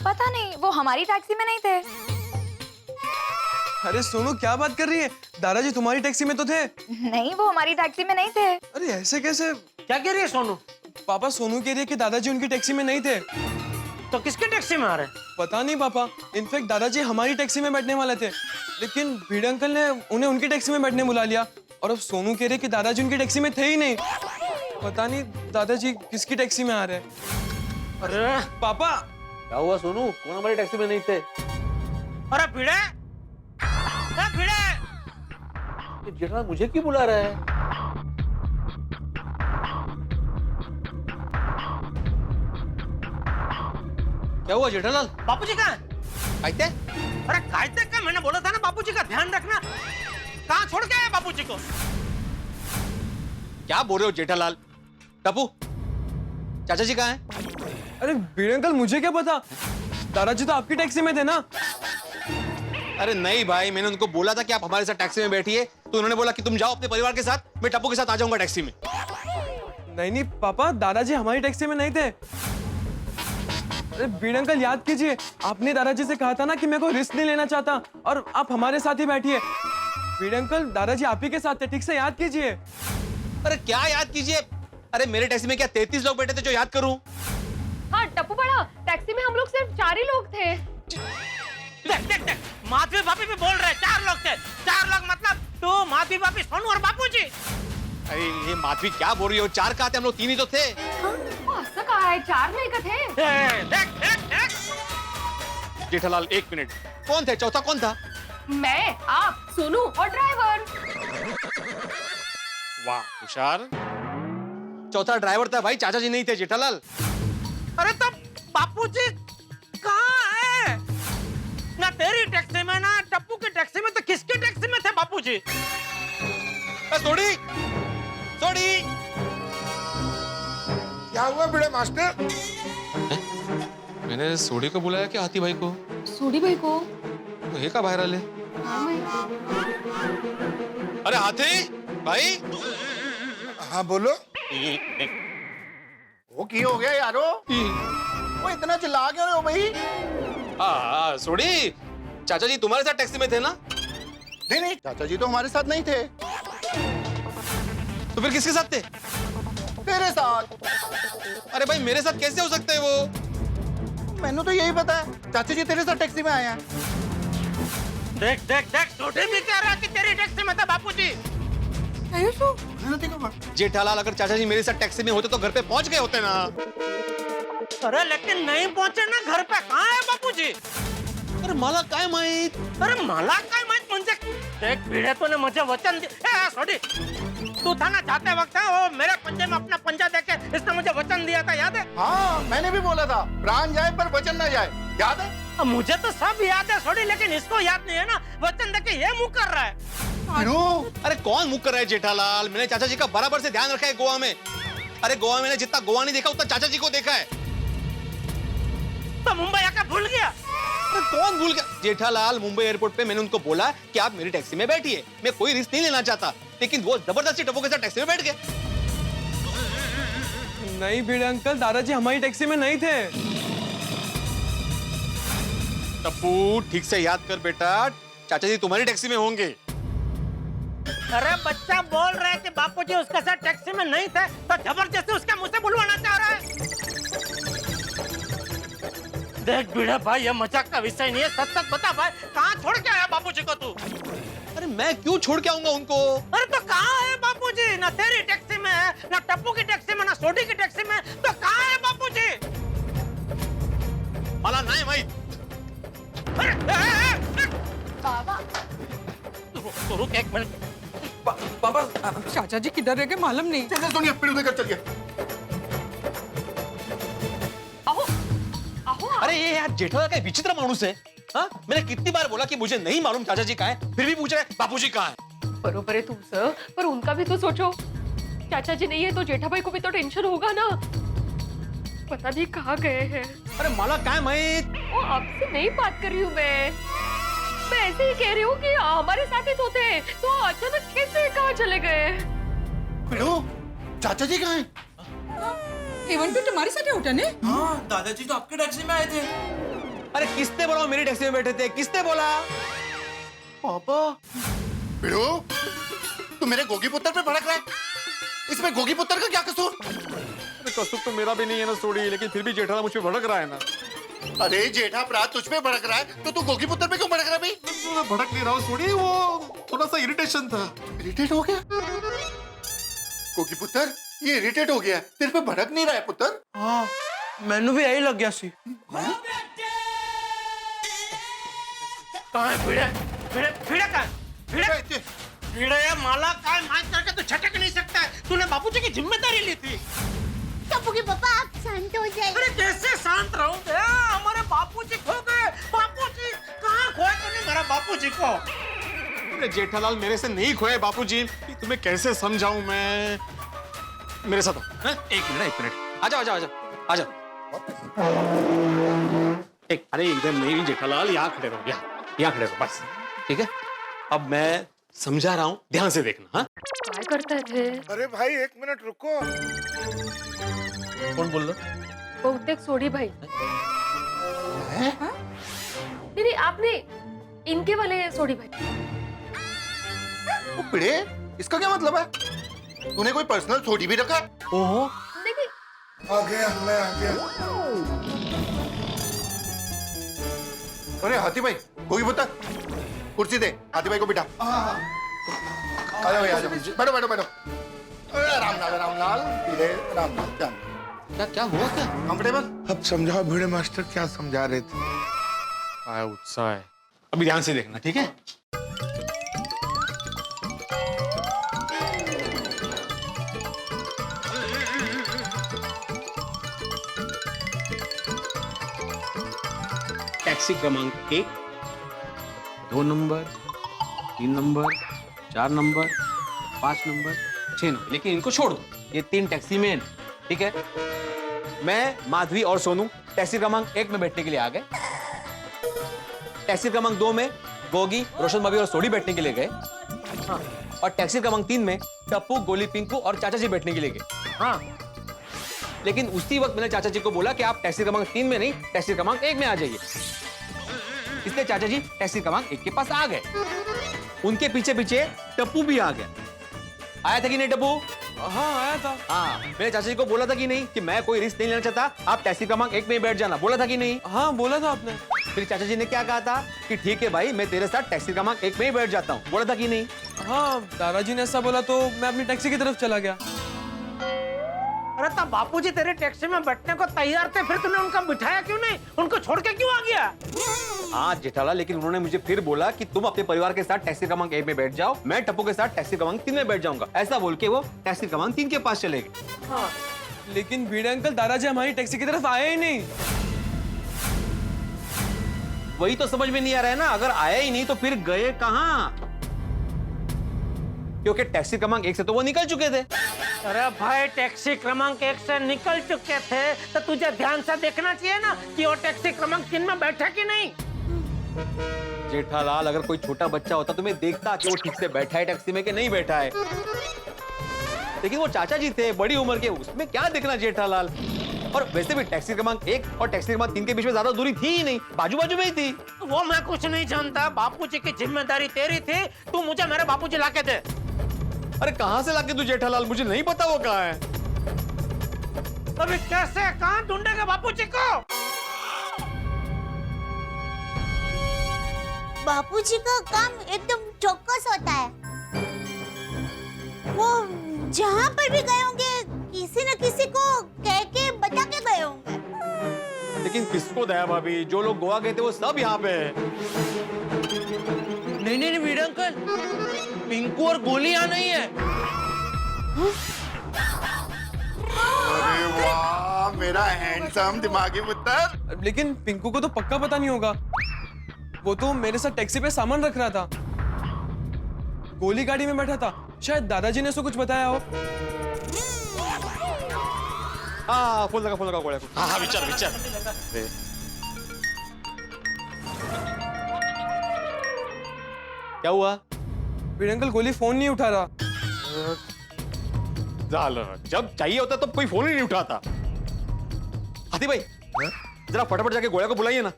पता नहीं, वो हमारी टैक्सी में नहीं थे। अरे सोनू क्या बात कर रही है? दादाजी तुम्हारी टैक्सी में तो थे। नहीं, वो हमारी टैक्सी में नहीं थे। अरे ऐसे कैसे? क्या कह रही है सोनू? पापा सोनू कह रही है कि दादाजी उनकी टैक्सी में नहीं थे। तो किसके टैक्सी में आ रहे? पता नहीं पापा, इनफैक्ट दादाजी हमारी टैक्सी में बैठने वाले थे, लेकिन भिड़े अंकल ने उन्हें उनकी टैक्सी में बैठने बुला लिया। और अब सोनू कह रहे कि दादाजी उनकी टैक्सी में थे ही नहीं। पता नहीं दादाजी किसकी टैक्सी में आ रहे हैं। अरे पापा क्या हुआ सोनू, कौन हमारी टैक्सी में नहीं थे? अरे भिड़े, भिड़े जेठालाल मुझे क्यों बुला रहा है? क्या हुआ जेठालाल? बापूजी कहाँ है? कहते? अरे कहते क्या, मैंने बोला था ना बापूजी का ध्यान रखना। कहाँ छोड़ के आए बापूजी को? क्या बोल रहे हो जेठालाल? टप्पू, चाचा जी कहाँ हैं? अरे भिड़े अंकल मुझे क्या पता, दादाजी तो आपकी टैक्सी में थे ना। अरे नहीं भाई, मैंने उनको बोला था कि आप हमारे साथ टैक्सी में बैठिए, तो उन्होंने बोला कि तुम जाओ अपने परिवार के साथ, मैं टप्पू के साथ आ जाऊंगा टैक्सी में। नहीं नहीं पापा, दादाजी हमारी टैक्सी में नहीं थे। अरे भिड़े अंकल याद कीजिए, आपने दादाजी से कहा था ना कि मैं कोई रिस्क नहीं लेना चाहता और आप हमारे साथ ही बैठिए। भिड़े अंकल दादाजी आप ही के साथ थे, ठीक से याद कीजिए। अरे क्या याद कीजिए? अरे मेरे टैक्सी में क्या 33 लोग बैठे थे जो याद करूं? हाँ टप्पू बड़ा, टैक्सी में हम लोग सिर्फ 4 ही लोग थे। देख देख देख, माधवी भाभी भी बोल रहे हैं 4 लोग थे। 4 लोग मतलब तू, माधवी भाभी, सोनू और बापूजी। अरे ये माधवी क्या बोल रही हो? 4 कहाँ थे? हम लोग 3 ही तो थे। असं काय 4 नहीं का थे? देख देख देख। जेठालाल 1 मिनट, कौन थे? चौथा कौन था? मैं, आप, सोनू और ड्राइवर। वाह हुशार। चौथा ड्राइवर था भाई, चाचा जी नहीं थे जेठालाल। अरे तो बापूजी कहाँ है? ना तेरी टैक्सी में ना टप्पू की टैक्सी में, तो किसकी टैक्सी में थे बापूजी? सोडी, सोडी। क्या हुआ भिड़े मास्टर? मैंने सोडी को बुलाया क्या हाथी भाई को? सोडी भाई को? तो हे का बाहर आले? अरे हाथी भाई। हाँ बोलो। वो की हो गया यारो? वो इतना चिल्ला क्यों रहे हो भाई? सोडी, चाचा जी तुम्हारे साथ टैक्सी में थे ना? नहीं नहीं, चाचा जी तो हमारे साथ नहीं थे। तो फिर किसके साथ थे? तेरे साथ। अरे भाई मेरे साथ कैसे हो सकते हैं वो? मैंने तो यही पता है, चाचा जी तेरे साथ टैक्सी में आए हैं। देख देख देख, छोटे भी कह रहा है कि तेरी टैक्सी में था बापूजी। जेठालाल अगर चाचा जी मेरे साथ टैक्सी में होते तो घर पे पहुंच गए होते ना। अरे लेकिन नहीं पहुंचे ना घर पे। कहाँ है बापूजी? अरे मला काय माहित? अरे मला काय माहित म्हणजे? देख भिड़े तूने मुझे वचन दिया। सॉरी, तू था ना जाते वक्त, वो मेरे पंजे में अपना पंजा देके इसने मुझे वचन दिया था, याद है? हाँ मैंने भी बोला था, प्राण जाए पर वचन ना जाए, याद है? अब मुझे तो सब याद है सॉरी, लेकिन इसको याद नहीं है ना। वचन देके ये मुंह कर रहा है। अरे कौन मुक कर रहा है जेठालाल? मैंने चाचा जी का बराबर से ध्यान रखा है गोवा में। अरे गोवा में मैंने जितना गोवा नहीं देखा उतना चाचा जी को देखा है। तो मुंबई आकर भूल गया? अरे कौन भूल गया? जेठालाल मुंबई एयरपोर्ट पे मैंने उनको बोला कि आप मेरी टैक्सी में बैठिए, मैं कोई रिस्क नहीं लेना चाहता, लेकिन वो जबरदस्ती टप्पू के साथ टैक्सी में बैठ गए। नहीं भिड़े अंकल, दादाजी हमारी टैक्सी में नहीं थे। टप्पू ठीक से याद कर बेटा, चाचा जी तुम्हारी टैक्सी में होंगे। अरे बच्चा बोल रहा है कि बापूजी उसके साथ टैक्सी में नहीं थे, तो जबरदस्ती उसके मुंह से बुलवाना चाह रहा है। देख भिड़ा भाई, ये मजाक का विषय नहीं है, सच सच बता भाई, कहाँ छोड़ के आया बापूजी को तू? अरे मैं क्यों छोड़ के आऊंगा उनको? अरे तो कहाँ है बापूजी? ना तेरी टैक्सी में है, ना टप्पू की टैक्सी में, ना सोडी की टैक्सी में, तो कहाँ है बापूजी? मला नहीं माहित। बाबा रुक 1 मिनट। पापा चाचा जी किधर रह गए मालूम नहीं। चलिए सोनिया, पेड़ लेकर चलिए। अरे ये यार जेठालाल का विचित्र मानुस है। हाँ? मैंने कितनी बार बोला कि मुझे नहीं मालूम चाचा जी कहाँ है, फिर भी पूछ रहे बापूजी कहाँ है। बरोबर है तुमचं, पर उनका भी तो सोचो। चाचा जी नहीं है तो जेठा भाई को भी तो टेंशन होगा ना। पता नहीं कहाँ गए हैं। अरे मला काय माहित? वो आपसे नहीं बात कर रही हूँ मैं ऐसे ही कह रही हूँ कि हमारे साथ ही तो थे, तो अचानक कैसे कहाँ चले गए? चाचा जी कहाँ हैं? एवन तो तुम्हारे साथ ही होता ने? हाँ, दादाजी तो आपके टैक्सी में आए थे। अरे किसने बोला वो मेरी टैक्सी में बैठे थे? किसने बोला? पापा। बिड़ू, तू मेरे गोगी पुत्र पे भड़क रहा है। इसमें गोगी पुत्र का क्या कसूर? अरे कसूर तो मेरा भी नहीं है ना सोडी, लेकिन फिर भी जेठालाल मुझ पे भड़क रहा है ना। अरे जेठा अपराध तुझ पे भड़क रहा है तो तू गोगी पुत्र पे क्यों भड़क रहा है भाई? मैं भड़क नहीं रहा हूँ सोडी, वो थोड़ा सा इरिटेशन था। इरिटेट हो गया? गोगी पुत्र, ये इरिटेट हो गया, तेरे पे भड़क नहीं रहा है पुत्र? हाँ, मैंने भी यही लग गया सी। कहाँ है भिड़े? भिड़े भिड़े कहाँ? भिड़े भिड़े माला काय मार करके तो छटक नहीं सकता है। तूने बापूजी की जिम्मेदारी ली थी। टप्पू के पापा आप शांत हो जाइए। अरे कैसे शांत रहूं बे? हमारे बापूजी खो गए। बापूजी कहाँ खोए तूने मेरा बापूजी को? अरे जेठालाल मेरे से नहीं खोए बापूजी, तुम्हें कैसे समझाऊं मैं? मेरे साथ आओ। एक मिनट आ जाओ। अरे इधर नहीं जेठालाल, यहाँ खड़े रहो बस, ठीक है? अब मैं समझा रहा हूँ, ध्यान से देखना। हाँ, क्या करते थे? अरे भाई 1 मिनट रुको। कौन बोल रहा? बहुतेक सोडी भाई। नहीं, आपने इनके वाले सोडी भाई। वो पिड़े, इसका क्या मतलब है? तूने कोई पर्सनल छोटी भी रखा? ओहो, नहीं, आ गया, मैं आ गया। अरे हाथी भाई, गोगी पुत्र, कुर्सी दे, हाथी भाई को बिठा। आ जाओ, बैठो। अरे रामलाल, धीरे रामलाल, जान। क्या हुआ क्या? कंफर्टेबल? अब समझाओ भिड़े मास्टर क्या समझा रहे थे? आया उत्साह है। अभी ध्यान से देखना, ठीक है? टैक्सी क्रमांक 1, 2 number, 3 number, 4 number, 5 number, 6 number, लेकिन इनको छोड़ दो, ये 3 टैक्सी में, ठीक है? मैं, माधवी और सोनू टैक्सी क्रमांक 1 में बैठने के लिए आ गए। टैक्सी क्रमांक 2 में गोगी, रोशन भाभी और सोडी बैठने के लिए गए। हाँ, और टैक्सी क्रमांक 3 में टप्पू, गोली, पिंकू और चाचा जी बैठने के लिए गए। हाँ, लेकिन उसी वक्त मैंने चाचा जी को बोला कि आप टैक्सी क्रमांक 3 में नहीं, टैक्सी क्रमांक 1 में आ जाइए। इसलिए चाचा जी टैक्सी क्रमांक 1 के पास आ गए। उनके पीछे पीछे टप्पू भी आ गया। आया था कि नहीं टप्पू? हाँ आया था। हाँ, मैंने चाचा जी को बोला था कि नहीं कि मैं कोई रिस्क नहीं लेना चाहता, आप टैक्सी क्रमांक 1 में ही बैठ जाना, बोला था कि नहीं? हाँ बोला था आपने। फिर चाचा जी ने क्या कहा था कि ठीक है भाई, मैं तेरे साथ टैक्सी क्रमांक 1 में ही बैठ जाता हूँ, बोला था कि नहीं? हाँ, दादाजी ने ऐसा बोला तो मैं अपनी टैक्सी की तरफ चला गया। अरे तब बापूजी तेरे टैक्सी में बैठने को तैयार थे, फिर तूने उनका बिठाया क्यों नहीं? उनको छोड़ के क्यों आ गया? हाँ जेठालाल, लेकिन उन्होंने मुझे फिर बोला कि तुम अपने परिवार के साथ टैक्सी क्रमांक 1 में बैठ जाओ, मैं टप्पू के साथ टैक्सी क्रमांक 3 में बैठ जाऊंगा। ऐसा बोल के वो टैक्सी क्रमांक 3 के पास चले गए। हाँ, लेकिन भिड़े अंकल, दादाजी हमारी टैक्सी की तरफ आए ही नहीं। वही तो समझ में नहीं आ रहा है ना, अगर आया ही नहीं तो फिर गए कहाँ? क्योंकि टैक्सी क्रमांक 1 से तो वो निकल चुके थे। अरे भाई, टैक्सी क्रमांक 1 से निकल चुके थे तो तुझे ध्यान से देखना चाहिए ना कि वो टैक्सी क्रमांक 3 में बैठा कि नहीं। जेठालाल, अगर कोई छोटा बच्चा होता तो मैं देखता कि वो ठीक से बैठा है टैक्सी में कि नहीं बैठा है, लेकिन वो चाचा जी थे बड़ी उम्र के, उसमें क्या देखना जेठालाल? और वैसे भी टैक्सी क्रमांक 1 और टैक्सी क्रमांक 3 के बीच में ज्यादा दूरी थी ही नहीं, बाजू बाजू में ही थी। वो मैं कुछ नहीं जानता, बापूजी की जिम्मेदारी तेरी थी, तू मुझे मेरे बापूजी लाके दे। अरे कहाँ से लाके तू जेठालाल? मुझे नहीं पता वो कहाँ है। अभी कैसे कहाँ ढूंढेगा बापूजी को? बापूजी का काम एकदम चौकस होता है। वो जहाँ पर भी गए होंगे किसी न किसी को कह के बता के गए होंगे। लेकिन किसको दया भाभी? जो लोग गोवा गए थे वो सब यहाँ पे है। नहीं वीर अंकल, पिंकू और गोली यहाँ नहीं है। अरे वाह, मेरा हैंडसम दिमागी पुत्र। लेकिन पिंकू को तो पक्का पता नहीं होगा, वो तो मेरे साथ टैक्सी पे सामान रख रहा था। गोली गाड़ी में बैठा था, शायद दादाजी ने उसको कुछ बताया हो। हाँ फोन लगा गोळ्या को। हाँ हाँ विचार विचार। क्या हुआ? भिड़े अंकल गोली फोन नहीं उठा रहा। जब चाहिए होता तब कोई फोन ही नहीं उठाता। हाथी भाई जरा फटाफट जाके गोळ्या को बुलाइए ना।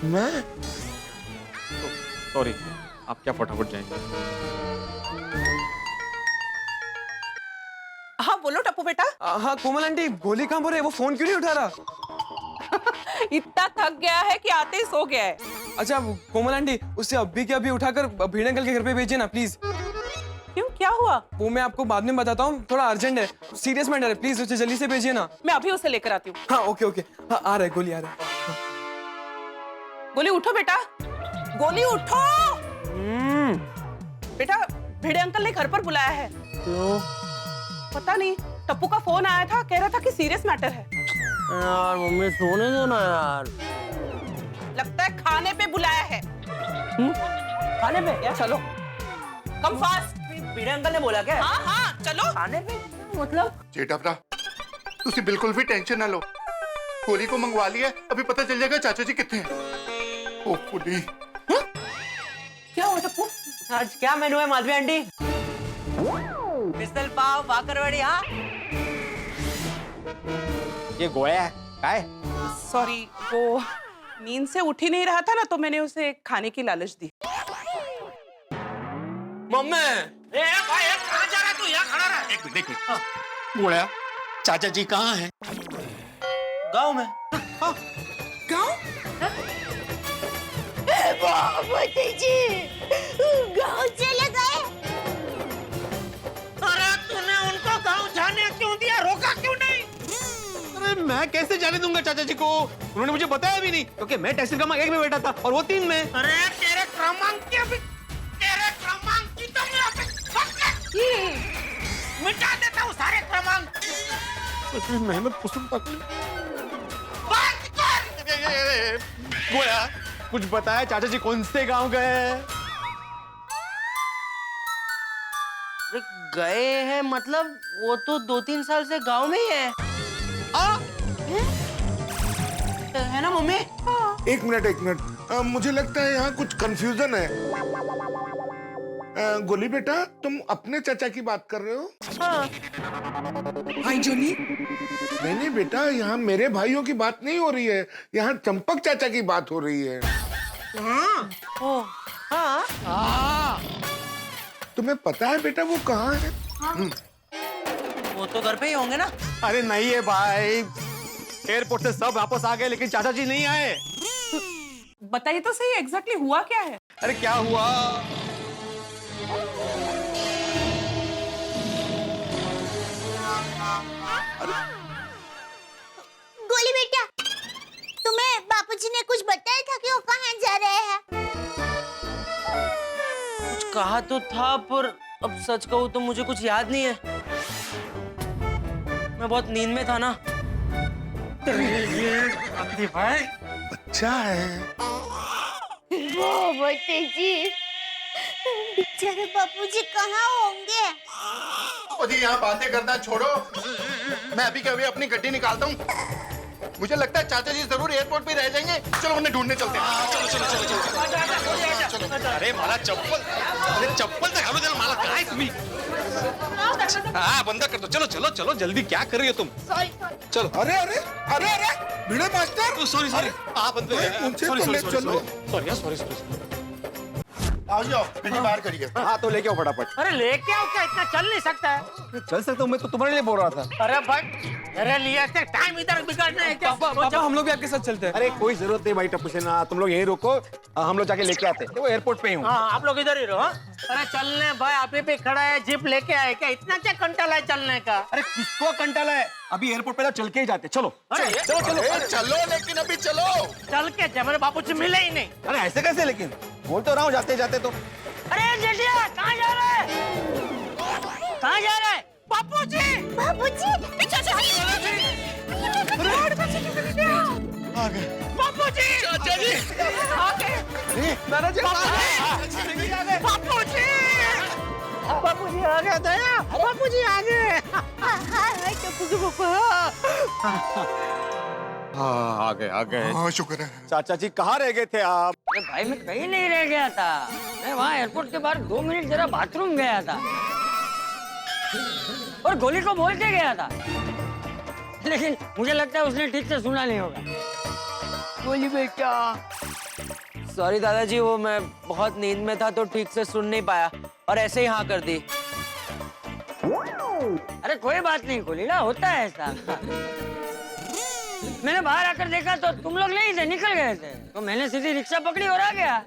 मैं? सॉरी, आप क्या फटाफट जाएंगे? हाँ बोलो टप्पू बेटा। हाँ कोमल आंटी, गोली कहाँ पर है? वो फोन क्यों नहीं उठा रहा? इतना थक गया है कि आते ही सो गया है। अच्छा कोमल आंटी, उससे अभी के अभी उठाकर भिड़े अंकल के घर पे भेजिए ना प्लीज। क्यों, क्या हुआ? वो मैं आपको बाद में बताता हूँ, थोड़ा अर्जेंट है, सीरियस मैटर है, प्लीज उसे जल्दी से भेजिए ना। मैं अभी उसे लेकर आती हूँ। हाँ ओके ओके, हाँ आ रहा है, गोली आ रहा है। गोली उठो बेटा, गोली उठो। बेटा भिड़े अंकल ने घर पर बुलाया है। क्यों? पता नहीं, टप्पू का फोन आया था, कह रहा था कि सीरियस मैटर है। यार मम्मी सोने दो ना यार। लगता है खाने पे बुलाया है। खाने पे? या चलो, कम फास्ट। भिड़े अंकल ने बोला क्या? हाँ हाँ चलो। खाने पे मतलब? जेठा भरा, तुसी बिल्कुल भी टेंशन ना लो। गोली को मंगवा लिया, अभी पता चल जाएगा चाचा जी कितने हैं। ओ पुली। क्या हुआ टप्पू? आज क्या मेनू है माधवी आंटी? मिसल पाव, बाकरवड़ी। हाँ ये गोळ्या काय? सॉरी, वो नींद से उठ ही नहीं रहा था ना, तो मैंने उसे खाने की लालच दी। मम्मी भाई कहाँ जा रहा है तू? यहाँ खड़ा रहा। एक मिनट। गोळ्या, चाचा जी कहाँ हैं? गाँव में। गाँव चले गए। अरे तूने उनको गाँव जाने क्यों दिया? रोका क्यों नहीं? अरे मैं कैसे जाने दूंगा चाचा जी को? उन्होंने मुझे बताया भी नहीं, क्योंकि मैं टैक्सी क्रमांक 1 में बैठा था और वो 3 में। अरे तेरे क्रमांक की अभी तेरे क्रमांक की तो मैं अभी मिटा देता हूँ सारे क्रमांक। मेहनत कुसुम तक। गोळ्या, कुछ बताया चाचा जी कौन से गांव गए? गए हैं मतलब वो तो 2-3 साल से गांव में ही है। है ना मम्मी? एक मिनट, मुझे लगता है यहाँ कुछ कंफ्यूजन है। गोली बेटा, तुम अपने चाचा की बात कर रहे हो? हाय जोनी। नहीं बेटा, यहाँ मेरे भाइयों की बात नहीं हो रही है, यहाँ चंपक चाचा की बात हो रही है। हाँ। तुम्हें पता है बेटा वो कहाँ है? वो तो घर पे ही होंगे ना। अरे नहीं है भाई, एयरपोर्ट से सब वापस आ गए लेकिन चाचा जी नहीं आए। बताइए तो सही, एग्जैक्टली हुआ क्या है? अरे क्या हुआ? गोली बेटा, तुम्हें बापूजी ने कुछ बताया था कि वो कहाँ जा रहे हैं? कुछ कहा तो था, पर अब सच कहूँ तो मुझे कुछ याद नहीं है। मैं बहुत नींद में था ना। भाई अच्छा है। जी, बेचारे बापूजी कहाँ होंगे? जी यहाँ बातें करना छोड़ो, मैं अभी कभी अपनी गड्डी निकालता हूँ। मुझे लगता है चाचा जी जरूर एयरपोर्ट पे रह जाएंगे। चलो उन्हें ढूंढने चलते हैं। चलो। अरे मला चप्पल तर घालू दे ना मला। काय तुम्ही? हाँ बंद कर दो। चलो जल्दी, क्या कर रही हो तुम? चलो। अरे भिड़े मास्टर। सॉरी। हाँ बंद सॉरी। आओ जाओ, बिजली बाहर करिए। हाँ तो लेके आओ फटाफट। अरे लेके आओ क्या? इतना चल नहीं सकता है। चल सकता हूँ, मैं तो तुम्हारे लिए बोल रहा था। अरे भाई मेरे लिए टाइम इधर बिगाड़ना है क्या? पापा हम लोग भी आपके साथ चलते हैं। अरे कोई जरूरत नहीं भाई टप्पू सेना, तुम लोग यहीं रुको, हम लोग जाके लेके आते हैं। वो एयरपोर्ट पे ही हूँ। हाँ आप लोग इधर ही रहो। अरे चलने भाई, आप ही पे खड़ा है, जीप लेके आए क्या? इतना क्या कंटाला है चलने का? अरे किसको कंटाला है? अभी एयरपोर्ट पे चल के ही जाते। चलो चलो लेकिन अभी चलो। चल के जब मेरे बापू जी मिले ही नहीं। अरे ऐसे कैसे? लेकिन बोल तो रहा हूँ जाते जाते तो। अरे जल्दी कहाँ जा रहा है? कहाँ जा रहा है? बापूजी! पीछे से आ गए बापूजी! चाचा जी। आ गए। दादाजी बापूजी! बापूजी आ गए दया, बापूजी आ गए। हाय टप्पू के पापा। हाँ आ गए। हाँ शुक्र है। चाचा जी कहाँ रह गए थे आप? अरे भाई मैं कहीं नहीं रह गया था, मैं वहाँ एयरपोर्ट के बाहर 2 मिनट जरा बाथरूम गया था और गोली को बोल के गया था, लेकिन मुझे लगता है उसने ठीक से सुना नहीं होगा। गोली बेटा। सॉरी दादाजी, वो मैं बहुत नींद में था तो ठीक से सुन नहीं पाया और ऐसे ही हाँ कर दी। अरे कोई बात नहीं गोली ना, होता है ऐसा। मैंने बाहर आकर देखा तो तुम लोग नहीं थे, निकल गए थे, तो मैंने सीधी रिक्शा पकड़ी और आ गया।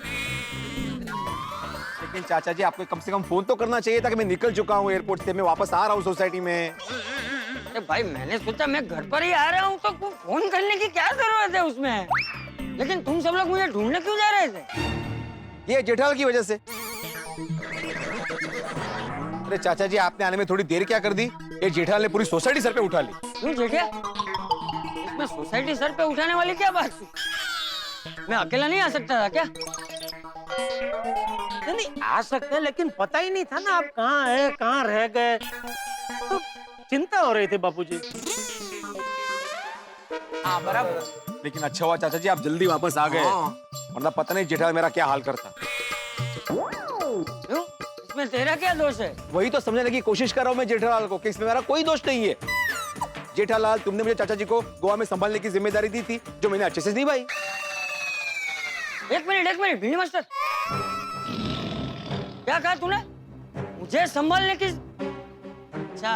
लेकिन चाचा जी आपको कम से कम फोन तो करना चाहिए था कि मैं निकल चुका हूँ एयरपोर्ट से, मैं वापस आ रहा हूँ सोसाइटी में। अरे भाई मैंने सोचा मैं घर पर ही आ रहा हूँ तो फोन करने की क्या जरूरत है उसमें, लेकिन तुम सब लोग मुझे ढूंढने क्यों जा रहे थे? ये जेठालाल की वजह से। अरे चाचा जी आपने आने में थोड़ी देर क्या कर दी? ये जेठालाल ने पूरी सोसाइटी सर पे उठा ली। क्यों जेठिया, इसमें सोसाइटी सर पे उठाने वाली क्या बात थी? मैं अकेला नहीं आ सकता था क्या? नहीं आ सकते, लेकिन पता ही नहीं था ना आप कहाँ है, कहाँ रह गए, तो चिंता हो रही थी बापूजी। हाँ बराबर। लेकिन अच्छा हुआ चाचा जी आप जल्दी वापस आ गए, वरना पता नहीं जेठालाल मेरा क्या हाल करता। क्यों? इसमें तेरा क्या दोष है? वही तो समझने की कोशिश कर रहा हूँ मैं जेठालाल को कि इसमें मेरा कोई दोष नहीं है। जेठालाल तुमने मुझे चाचा जी को गोवा में संभालने की जिम्मेदारी दी थी जो मैंने अच्छे से निभाई। एक मिनट भिंडी मास्टर, क्या कहा तूने? मुझे संभालने की? अच्छा,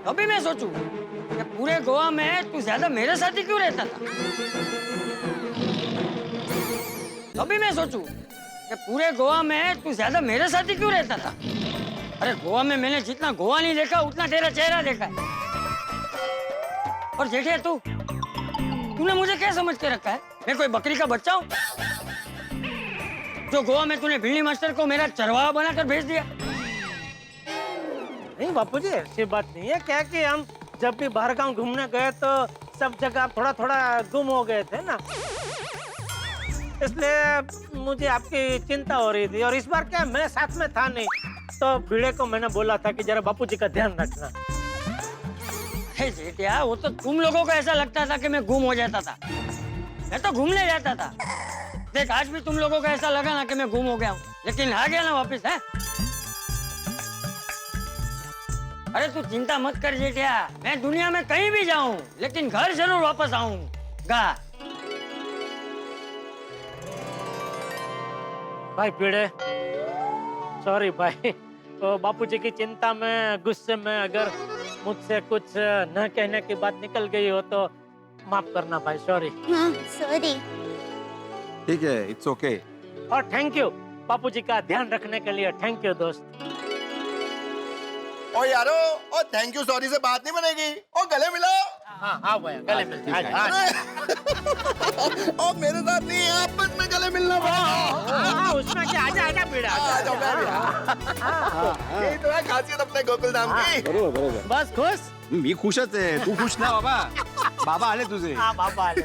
अभी मैं सोचूं कि पूरे गोवा में तू ज्यादा मेरे साथ ही क्यों रहता था? अभी मैं सोचूं कि पूरे गोवा में तू ज्यादा मेरे साथ ही क्यों रहता था? अरे गोवा में मैंने जितना गोवा नहीं देखा उतना तेरा चेहरा देखा है। और जेठिया तूने मुझे क्या समझ के रखा है? मैं कोई बकरी का बच्चा हूँ जो गोवा में तूने भिंडी मास्टर को मेरा चरवाहा बनाकर भेज दिया? नहीं बापूजी ऐसी बात नहीं है, क्या कि हम जब भी बाहर गांव घूमने गए तो सब जगह थोड़ा थोड़ा गुम हो गए थे ना, इसलिए मुझे आपकी चिंता हो रही थी। और इस बार क्या मैं साथ में था नहीं, तो भिड़े को मैंने बोला था कि जरा बापूजी का ध्यान रखना। जेठिया वो तो तुम लोगों को ऐसा लगता था कि मैं गुम हो जाता था, मैं तो घूमने जाता था। देख आज भी तुम लोगों को ऐसा लगा ना कि मैं गुम हो गया हूँ, लेकिन आ गया ना वापस है। अरे तू चिंता मत कर जेठिया, मैं दुनिया में कहीं भी जाऊं लेकिन घर जरूर वापस आऊंगा। भाई पीड़े, सॉरी भाई, तो बापूजी की चिंता में गुस्से में अगर मुझसे कुछ न कहने की बात निकल गई हो तो माफ करना भाई, सॉरी। हाँ सॉरी। ठीक है, इट्स ओके। और थैंक यू बापूजी का ध्यान रखने के लिए, थैंक यू दोस्त। ओ यारो, ओ थैंक यू सॉरी से बात नहीं बनेगी, ओ गले मिलाओ। हाँ भैया गले मिलते हैं। ओ मेरे साथ नहीं, आपस में गले मिलना भाई। उसमें क्या, आजा पीड़ा, यही तो है खासियत अपने गोकुल धाम की। बरोबर बस खुश? मी खुशच आहे, तू खुश ना बाबा? बाबा आले तुझे। हाँ बाबा आले।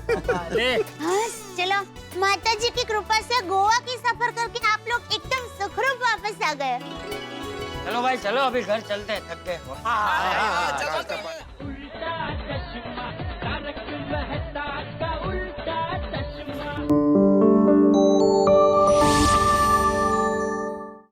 हाँ चलो, माता जी की कृपा से गोवा की सफर करके आप लोग एकदम सुखरूप वापस आ गए। चलो भाई चलो, अभी घर चलते हैं, थक गए। चलो।